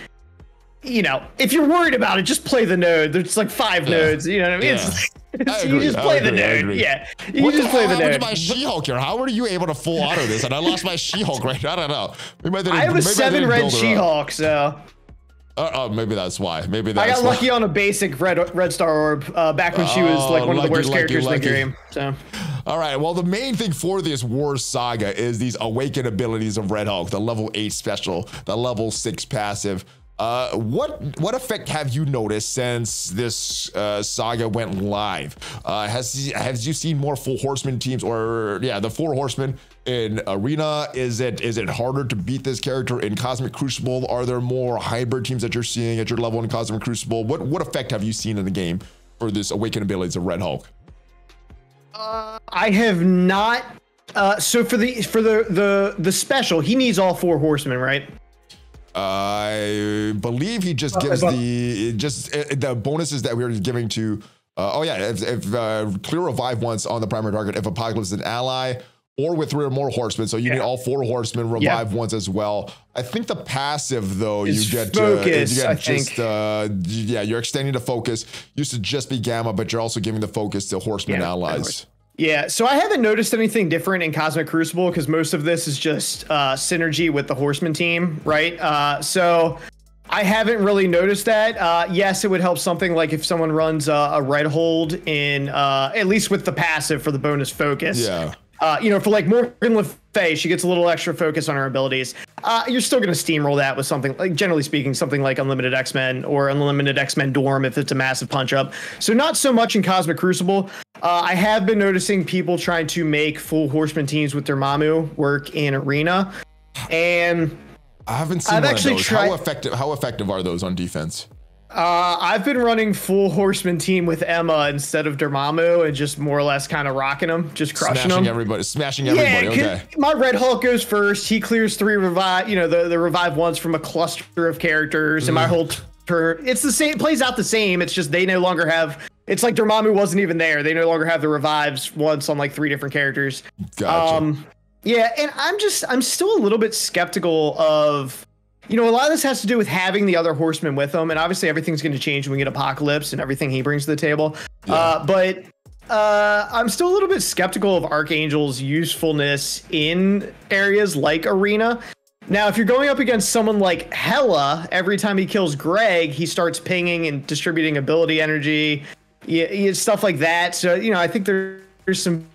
you know, if you're worried about it, just play the node. There's like 5 nodes. You know what I mean? You just play the node. Yeah, you just play the node. What happened to my She-Hulk here? How were you able to full auto this? And I lost my She-Hulk right now. I don't know. I have a 7 red She-Hulk, so. Maybe that's why. Maybe that's I got lucky on a basic red star orb back when she was like one of the worst characters in the game. So. All right. Well, the main thing for this War Saga is these awakened abilities of Red Hulk, the level 8 special, the level 6 passive. What effect have you noticed since this saga went live? Has you seen more full horseman teams, or the 4 horsemen in arena? Is it harder to beat this character in Cosmic Crucible? Are there more hybrid teams that you're seeing at your level in Cosmic Crucible? What effect have you seen in the game for this awakened abilities of Red Hulk? I have not. So for the special, he needs all 4 horsemen, right? I believe he just gives the bonuses that we were giving to. If clear revive once on the primary target if Apocalypse is an ally, or with 3 or more horsemen. So you need all 4 horsemen revive once as well. I think the passive though, you get focus. You're extending the focus. Used to just be gamma, but you're also giving the focus to horsemen allies. Yeah, so I haven't noticed anything different in Cosmic Crucible because most of this is just synergy with the Horseman team, right? So I haven't really noticed that. Yes, it would help something like if someone runs a Red Hold in, at least with the passive for the bonus focus. Yeah. For like Morgan Le Fay, she gets a little extra focus on her abilities. You're still going to steamroll that with something like, generally speaking, something like Unlimited X-Men or Unlimited X-Men Dorm if it's a massive punch up. So not so much in Cosmic Crucible. I have been noticing people trying to make full horseman teams with their Mamu work in arena, and I haven't seen one of those. How effective are those on defense? I've been running full horseman team with Emma instead of Dormammu and just more or less kind of rocking them, just crushing them. Smashing everybody. Okay. My Red Hulk goes first. He clears 3 revive, the revive ones from a cluster of characters, and my whole turn, it's the same, plays out the same. It's just they no longer have, it's like Dormammu wasn't even there. They no longer have the revives once on like 3 different characters. Gotcha. Yeah, and I'm still a little bit skeptical of, a lot of this has to do with having the other horsemen with them, and obviously everything's going to change when we get Apocalypse and everything he brings to the table. Yeah. But I'm still a little bit skeptical of Archangel's usefulness in areas like Arena. Now, if you're going up against someone like Hela, every time he kills Greg, he starts pinging and distributing ability energy, stuff like that. So, I think there's some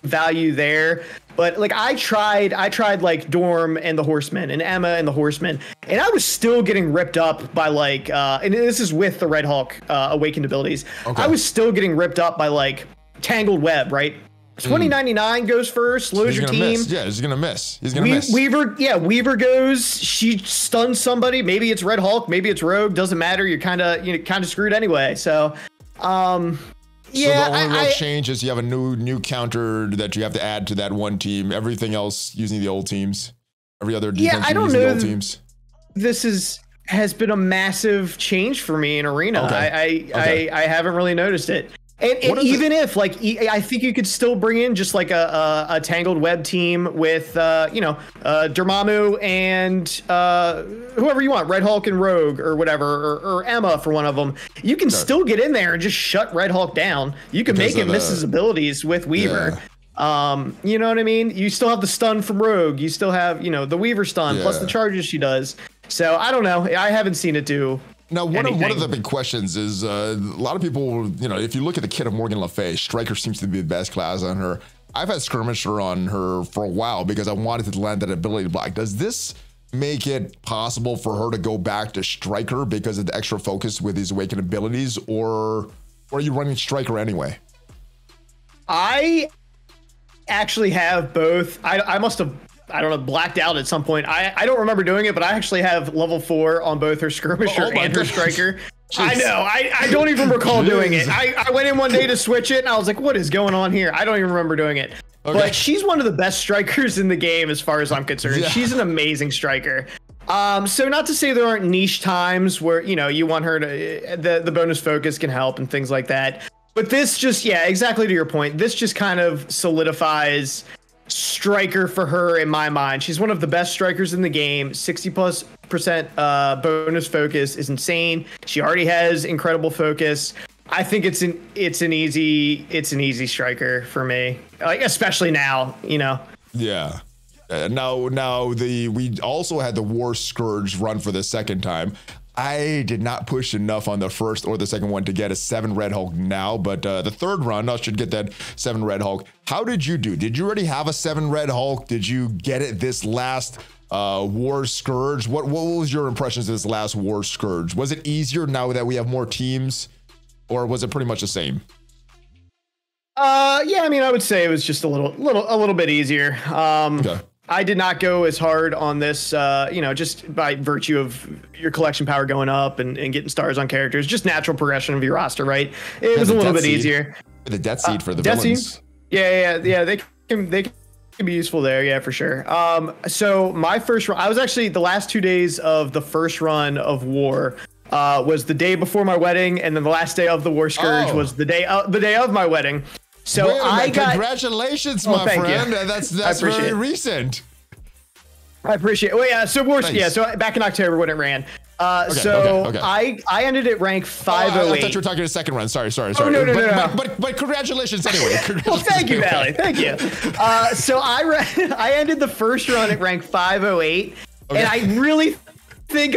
value there. But like I tried like Dorm and the Horsemen and Emma and the Horsemen, and I was still getting ripped up by like and this is with the Red Hulk awakened abilities. Okay. I was still getting ripped up by like Tangled Web, right? 2099 goes first, loads your team. Miss. Yeah, he's gonna miss. He's gonna miss. Weaver goes, she stuns somebody, maybe it's Red Hulk, maybe it's Rogue, doesn't matter. You're kinda screwed anyway. So So the only real change is you have a new counter that you have to add to that one team. Everything else using the old teams. Every other defense using the old teams. This has been a massive change for me in Arena. Okay. I haven't really noticed it. And even if I think you could still bring in just like a Tangled Web team with Dormammu and whoever you want, Red Hulk and Rogue or whatever, or Emma for one of them. You can still get in there and just shut Red Hulk down. You can make him miss his abilities with Weaver. Yeah. You know what I mean? You still have the stun from Rogue. You still have the Weaver stun plus the charges she does. So I don't know. I haven't seen it do. Now, one of the big questions is a lot of people, if you look at the kit of Morgan Le Fay, Striker seems to be the best class on her. I've had Skirmisher on her for a while because I wanted to land that ability block. Does this make it possible for her to go back to Striker because of the extra focus with these awakened abilities, or are you running Striker anyway? I actually have both. I must have, I don't know, blacked out at some point. I don't remember doing it, but I actually have level 4 on both her Skirmisher and her Striker. I know. I don't even recall doing it. I went in one day to switch it, and I was like, what is going on here? I don't even remember doing it. Okay. But she's one of the best strikers in the game as far as I'm concerned. Yeah. She's an amazing striker. So not to say there aren't niche times where, you know, you want her to, the bonus focus can help and things like that. But this just, yeah, exactly to your point. This just kind of solidifies striker for her in my mind. She's one of the best strikers in the game. 60+% bonus focus is insane. She already has incredible focus. I think it's an easy striker for me, like especially now, you know. Yeah. Now we also had the War Scourge run for the second time. I did not push enough on the first or the second one to get a 7 Red Hulk now, but the third run I should get that 7 Red Hulk. How did you do? Did you already have a 7 Red Hulk? Did you get it this last War Scourge? What was your impressions of this last War Scourge? Was it easier now that we have more teams? Or was it pretty much the same? Yeah, I mean, I would say it was just a little bit easier. Okay. I did not go as hard on this, you know, just by virtue of your collection power going up and getting stars on characters, just natural progression of your roster, right? It was a little bit easier. The Death Seed for the villains. Seed? Yeah, they can be useful there, yeah, for sure. So my first run, I was actually the last 2 days of the first run of War. Was the day before my wedding, and then the last day of the War Scourge was the day of my wedding. So congratulations, my friend. That's very recent. I appreciate it. Well, yeah. So War, yeah. So back in October when it ran. Okay. I ended at rank 508. I thought you were talking a second run. Sorry. Oh, no. But congratulations anyway. Well, thank you, Valley. Thank you. So I ended the first run at rank 508, and I really think,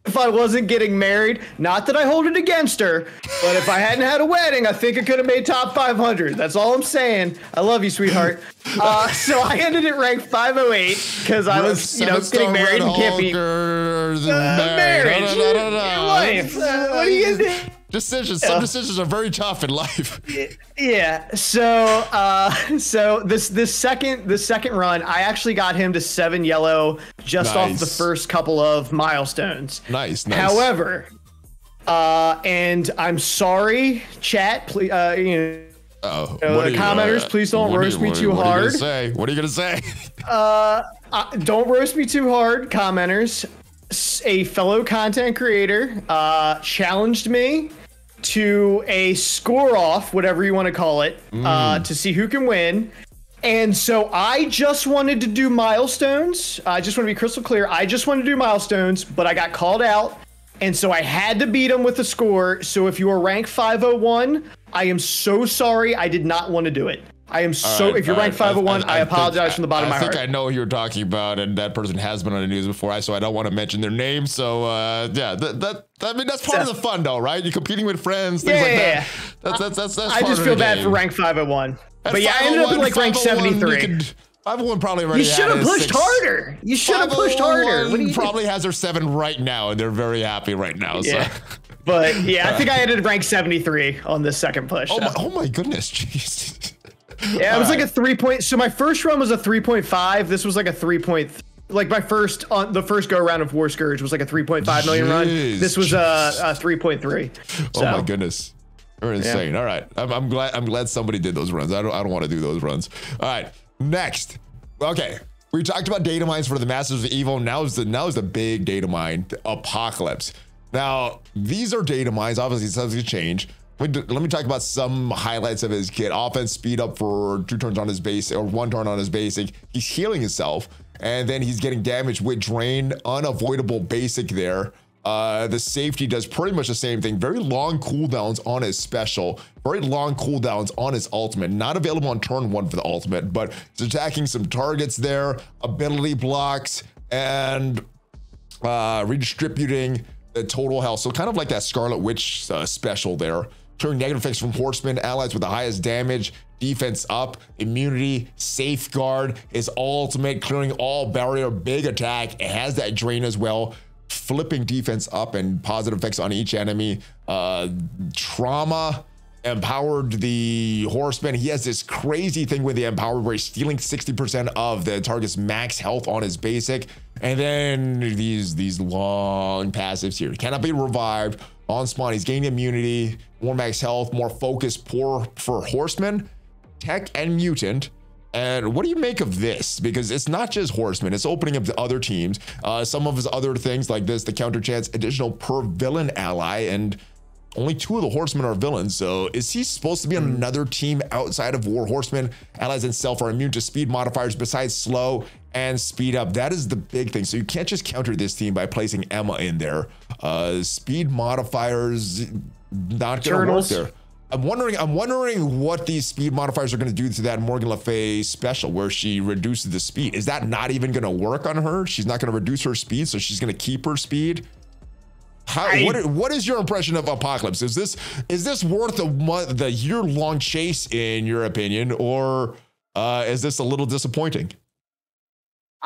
if I wasn't getting married, not that I hold it against her, but if I hadn't had a wedding, I think I could have made top 500. That's all I'm saying. I love you, sweetheart. So I ended at rank 508 because I was, you know, getting married and can't be marriage. Life. What are you gonna do? Decisions. Some decisions are very tough in life. Yeah. So this second run, I actually got him to 7 yellow just off the first couple of milestones. Nice. However, and I'm sorry, chat. Please, the commenters, please don't roast me too hard. What are you gonna say? Don't roast me too hard, commenters. A fellow content creator challenged me to a score off, whatever you want to call it, to see who can win. And so I just wanted to do milestones. I just want to be crystal clear. I just wanted to do milestones, but I got called out. And so I had to beat him with a score. So if you are rank 501, I am so sorry. I did not want to do it. I am so. If you're ranked 501, I apologize from the bottom of my heart. I think I know who you're talking about, and that person has been on the news before, so I don't want to mention their name. So yeah, I mean that's part of the fun, though, right? You're competing with friends, things like that. That's I just feel bad for rank 501. But yeah, I ended up in like rank 73. 501 probably already. You should have pushed harder. You should have pushed harder. What probably has her 7 right now, and they're very happy right now. Yeah. So. But yeah, I think I ended rank 73 on this second push. Oh my goodness, jeez. Yeah, it was like a 3 point. So my first run was a 3.5. This was like a 3 point. Like my first on the first go around of War Scourge was like a 3.5 million run. This was a 3.3. So. Oh my goodness, you're insane. Yeah. All right, I'm glad somebody did those runs. I don't want to do those runs. All right, next. Okay, we talked about data mines for the Masters of Evil. Now is the big data mine, the Apocalypse. Now these are data mines. Obviously, something's gonna change. Let me talk about some highlights of his kit. Offense speed up for 2 turns on his base, or 1 turn on his basic. He's healing himself, and then he's getting damage with drain. Unavoidable basic there. The safety does pretty much the same thing. Very long cooldowns on his special. Very long cooldowns on his ultimate. Not available on turn 1 for the ultimate, but he's attacking some targets there. Ability blocks and redistributing the total health. So kind of like that Scarlet Witch special there. clearing negative effects from horsemen, allies with the highest damage, defense up, immunity, safeguard, his ultimate, clearing all barrier, big attack. It has that drain as well, flipping defense up and positive effects on each enemy. Trauma, empowered the horseman. He has this crazy thing with the empowered where he's stealing 60% of the target's max health on his basic. And then these long passives here. He cannot be revived. On spawn, he's gaining immunity, more max health, more focus, poor for horseman, tech, and mutant. And what do you make of this? Because it's not just horsemen, it's opening up to other teams. Some of his other things like this, the counter chance, additional per villain ally, and only 2 of the horsemen are villains. So is he supposed to be on another team outside of war? Horsemen, allies, and self are immune to speed modifiers besides slow and speed up. That is the big thing. So you can't just counter this team by placing Emma in there. Speed modifiers not gonna work there. I'm wondering what these speed modifiers are going to do to that Morgan Le Fay special where she reduces the speed. Is that not even going to work on her? She's not going to reduce her speed, so she's going to keep her speed. What is your impression of Apocalypse? Is this worth the year-long chase in your opinion, or is this a little disappointing?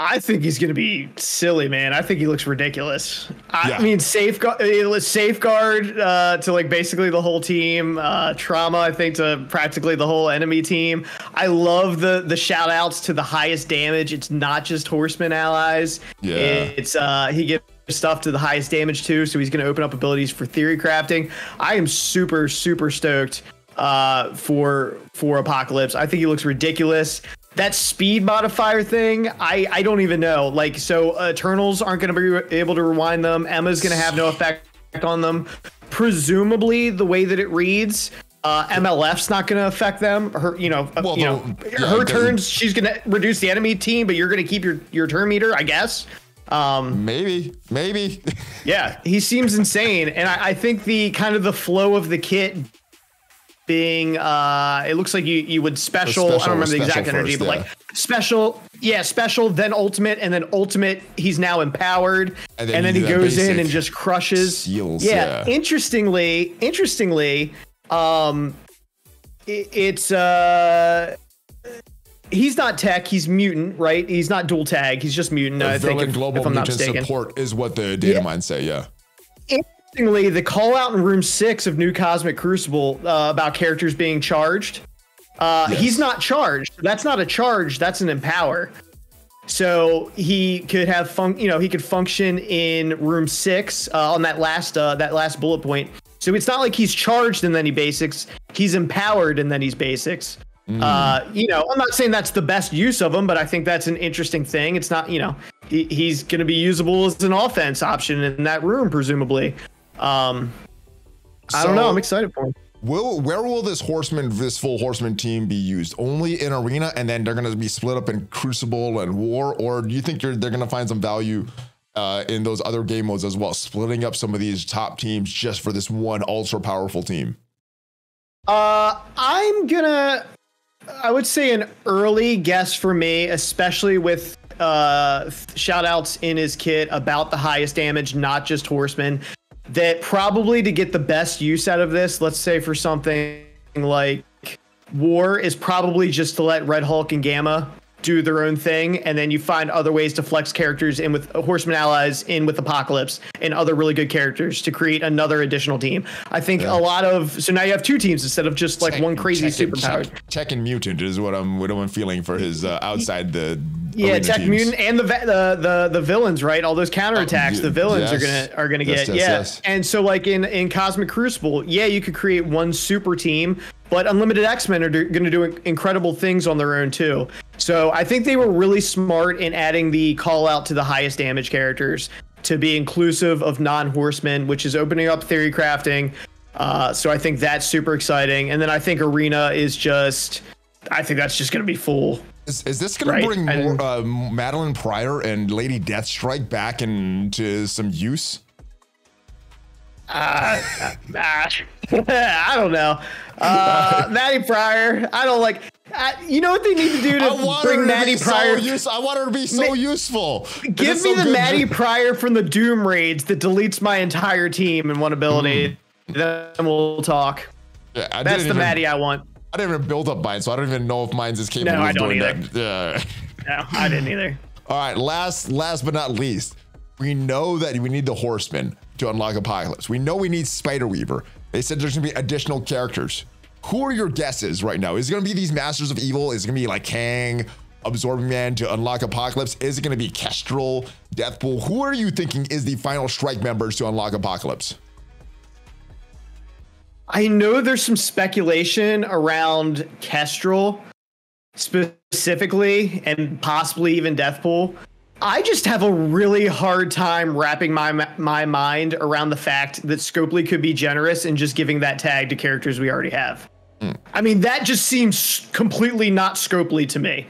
I think he's going to be silly, man. I think he looks ridiculous. I mean, safeguard to like basically the whole team, trauma, I think, to practically the whole enemy team. I love the shout outs to the highest damage. It's not just horseman allies. Yeah. It's he gives stuff to the highest damage too. So he's going to open up abilities for theory crafting. I am super, super stoked for Apocalypse. I think he looks ridiculous. That speed modifier thing, I don't even know. Like, so Eternals aren't going to be able to rewind them. Emma's going to have no effect on them. Presumably, the way that it reads, MLF's not going to affect them. Her, her turns, she's going to reduce the enemy team, but you're going to keep your turn meter, I guess. Maybe. Yeah, he seems insane, and I think the kind of the flow of the kit being it looks like you would special I don't remember the exact energy, but like special, then ultimate, and then ultimate he's now empowered, and then he goes in and just crushes seals, Interestingly, he's not tech, he's mutant, right? He's not dual tag, he's just mutant. I think if I'm not mistaken, support is what the Datamines say. Interestingly, the call out in room 6 of New Cosmic Crucible about characters being charged, he's not charged. That's not a charge. That's an empower. So he could have he could function in room 6 on that last bullet point. So it's not like he's charged and then he basics. He's empowered and then he's basics. I'm not saying that's the best use of him, but I think that's an interesting thing. It's not, he's going to be usable as an offense option in that room, presumably. I don't know. I'm excited for him. Where will this full horseman team be used? Only in arena, and then they're going to be split up in Crucible and War, or do you think they're going to find some value in those other game modes as well, splitting up some of these top teams just for this one ultra powerful team? I would say an early guess for me, especially with shout outs in his kit about the highest damage, not just horsemen, that probably to get the best use out of this, let's say for something like War, is probably just to let Red Hulk and Gamma do their own thing, and then you find other ways to flex characters in with horseman allies, in with Apocalypse and other really good characters to create another additional team. I think so now you have 2 teams instead of just like one crazy superpower. Tech and Mutant is what I'm feeling for his outside the Tech teams. Mutant and the villains, right? All those counterattacks the villains are gonna get. Yes. And so like in Cosmic Crucible, you could create one super team, but Unlimited X-Men are going to do incredible things on their own too. So I think they were really smart in adding the call out to the highest damage characters to be inclusive of non-horsemen, which is opening up theory crafting. So I think that's super exciting. And then I think Arena is I think that's just going to be full. Is this going to bring more Madeline Pryor and Lady Deathstrike back into some use? I don't know. Maddie Pryor, I don't like. You know what they need to do to bring Maddie Pryor? I want her to be so useful. Give me the Maddie Pryor from the Doom raids that deletes my entire team in one ability. Then we'll talk. Yeah, That's the Maddie I want. I didn't even build up mine, so I don't even know if mine's is capable of doing that. Yeah. No, I didn't either. All right, last but not least, we know that we need the Horseman to unlock Apocalypse. We know we need Spider Weaver. They said there's gonna be additional characters. Who are your guesses right now? Is it gonna be these Masters of Evil? Is it gonna be like Kang, Absorbing Man to unlock Apocalypse? Is it gonna be Kestrel, Deathpool? Who are you thinking is the final strike members to unlock Apocalypse? I know there's some speculation around Kestrel specifically, and possibly even Deathpool. I just have a really hard time wrapping my mind around the fact that Scopely could be generous in just giving that tag to characters we already have. I mean, that just seems completely not Scopely to me.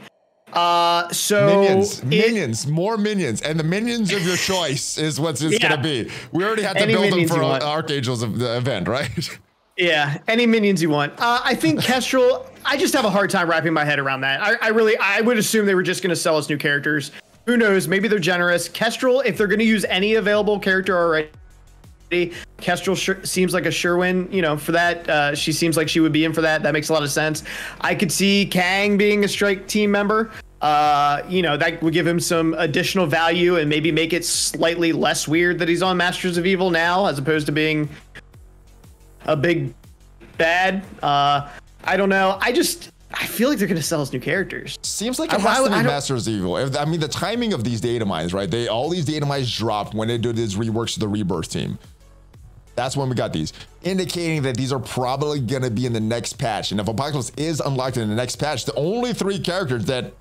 So minions, more minions, and the minions of your choice is what it's gonna be. We already had to build them for Archangels of the event, right? Yeah, any minions you want. I think Kestrel, I just have a hard time wrapping my head around that. I would assume they were just going to sell us new characters. Who knows? Maybe they're generous. Kestrel, if they're going to use any available character already, Kestrel seems like a sure win, you know, for that. She seems like she would be in for that. That makes a lot of sense. I could see Kang being a strike team member. You know, that would give him some additional value and maybe make it slightly less weird that he's on Masters of Evil now, as opposed to being a big bad. I don't know. I feel like they're gonna sell us new characters. Seems like it has to be Masters of Evil. I mean, the timing of these Datamines, right? All these Datamines dropped when they did this reworks to the Rebirth team. That's when we got these, indicating that these are probably gonna be in the next patch. And if Apocalypse is unlocked in the next patch, the only 3 characters that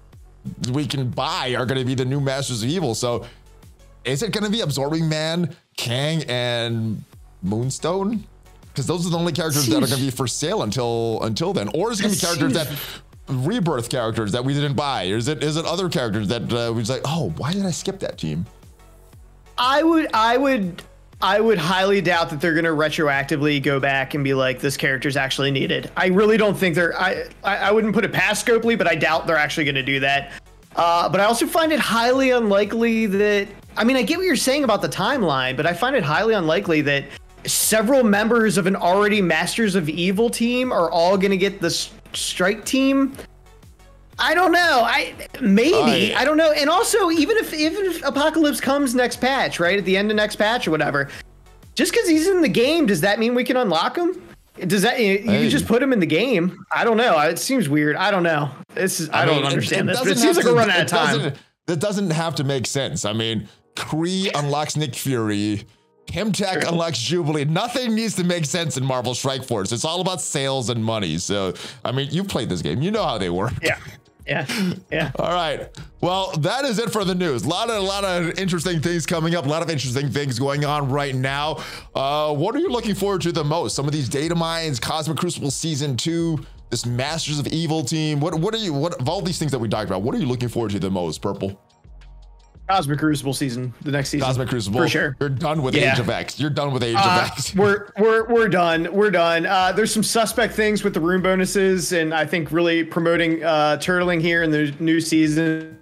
we can buy are gonna be the new Masters of Evil. So is it gonna be Absorbing Man, Kang, and Moonstone? Because those are the only characters that are going to be for sale until then, or is it going to be characters that Rebirth characters that we didn't buy? Or is it other characters that we was like, oh, why did I skip that team? I would highly doubt that they're going to retroactively go back and be like, this character's actually needed. I really don't think they're. I wouldn't put it past Scopely, but I doubt they're actually going to do that. But I also find it highly unlikely that. I mean, I get what you're saying about the timeline, but I find it highly unlikely that several members of an already Masters of Evil team are all going to get the strike team. I don't know. I don't know. And also, even if Apocalypse comes next patch, right at the end of next patch or whatever, just because he's in the game, does that mean we can unlock him? Does that you can just put him in the game? I don't know. It seems weird. I don't know. I don't understand this. But it seems like we're running out of time. That doesn't have to make sense. I mean, Kree unlocks Nick Fury. Himtech unlocks Jubilee. Nothing needs to make sense in Marvel Strike Force. It's all about sales and money. So, I mean, you've played this game. You know how they work. Yeah. All right. Well, that is it for the news. A lot of interesting things coming up. A lot of interesting things going on right now. What are you looking forward to the most? Some of these Datamines, Cosmic Crucible Season 2, this Masters of Evil team. What of all these things that we talked about, what are you looking forward to the most, Purple? Cosmic Crucible season, the next season. Cosmic Crucible, for sure. You're done with Age of X. You're done with Age of X. We're done. We're done. There's some suspect things with the rune bonuses, and I think really promoting turtling here in the new season.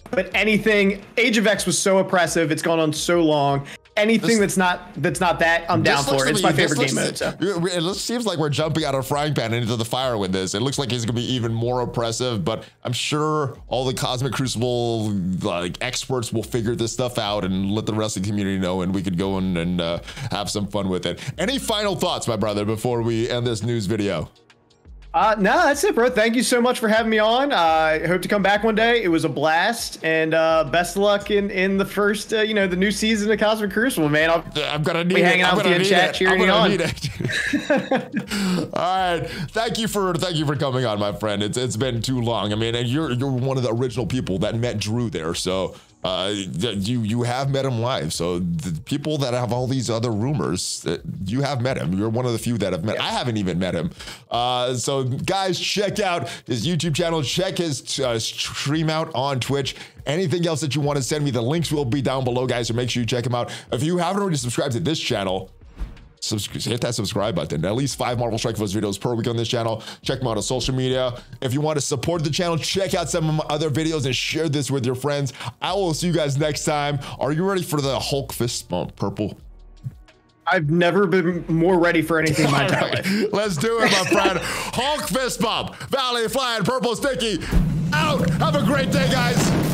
But anything, Age of X was so oppressive. It's gone on so long. Anything that's not that, I'm down for. It's my favorite game mode. So. It seems like we're jumping out of a frying pan into the fire with this. It looks like it's gonna be even more oppressive, but I'm sure all the Cosmic Crucible experts will figure this stuff out and let the rest of the community know, and we could go and have some fun with it. Any final thoughts, my brother, before we end this news video? No, that's it, bro. Thank you so much for having me on. I hope to come back one day. It was a blast, and best of luck in the first, the new season of Cosmic Crucible, man. I'm gonna need be hanging out with you in chat, cheering you on. All right, thank you for coming on, my friend. It's been too long. I mean, and you're one of the original people that met Drew there, so. You have met him live, so the people that have all these other rumors, you have met him. You're one of the few that have met. I haven't even met him. So guys, check out his YouTube channel. Check his stream out on Twitch. Anything else that you want to send me, the links will be down below, guys. So make sure you check him out. If you haven't already subscribed to this channel, hit that subscribe button. At least 5 Marvel Strike Force videos per week on this channel. Check them out on social media. If you want to support the channel, check out some of my other videos and share this with your friends. I will see you guys next time. Are you ready for the Hulk fist bump, Purple? I've never been more ready for anything in my entire life. Let's do it, my friend. Hulk fist bump. ValleyFlyin, purple sticky. Out. Have a great day, guys.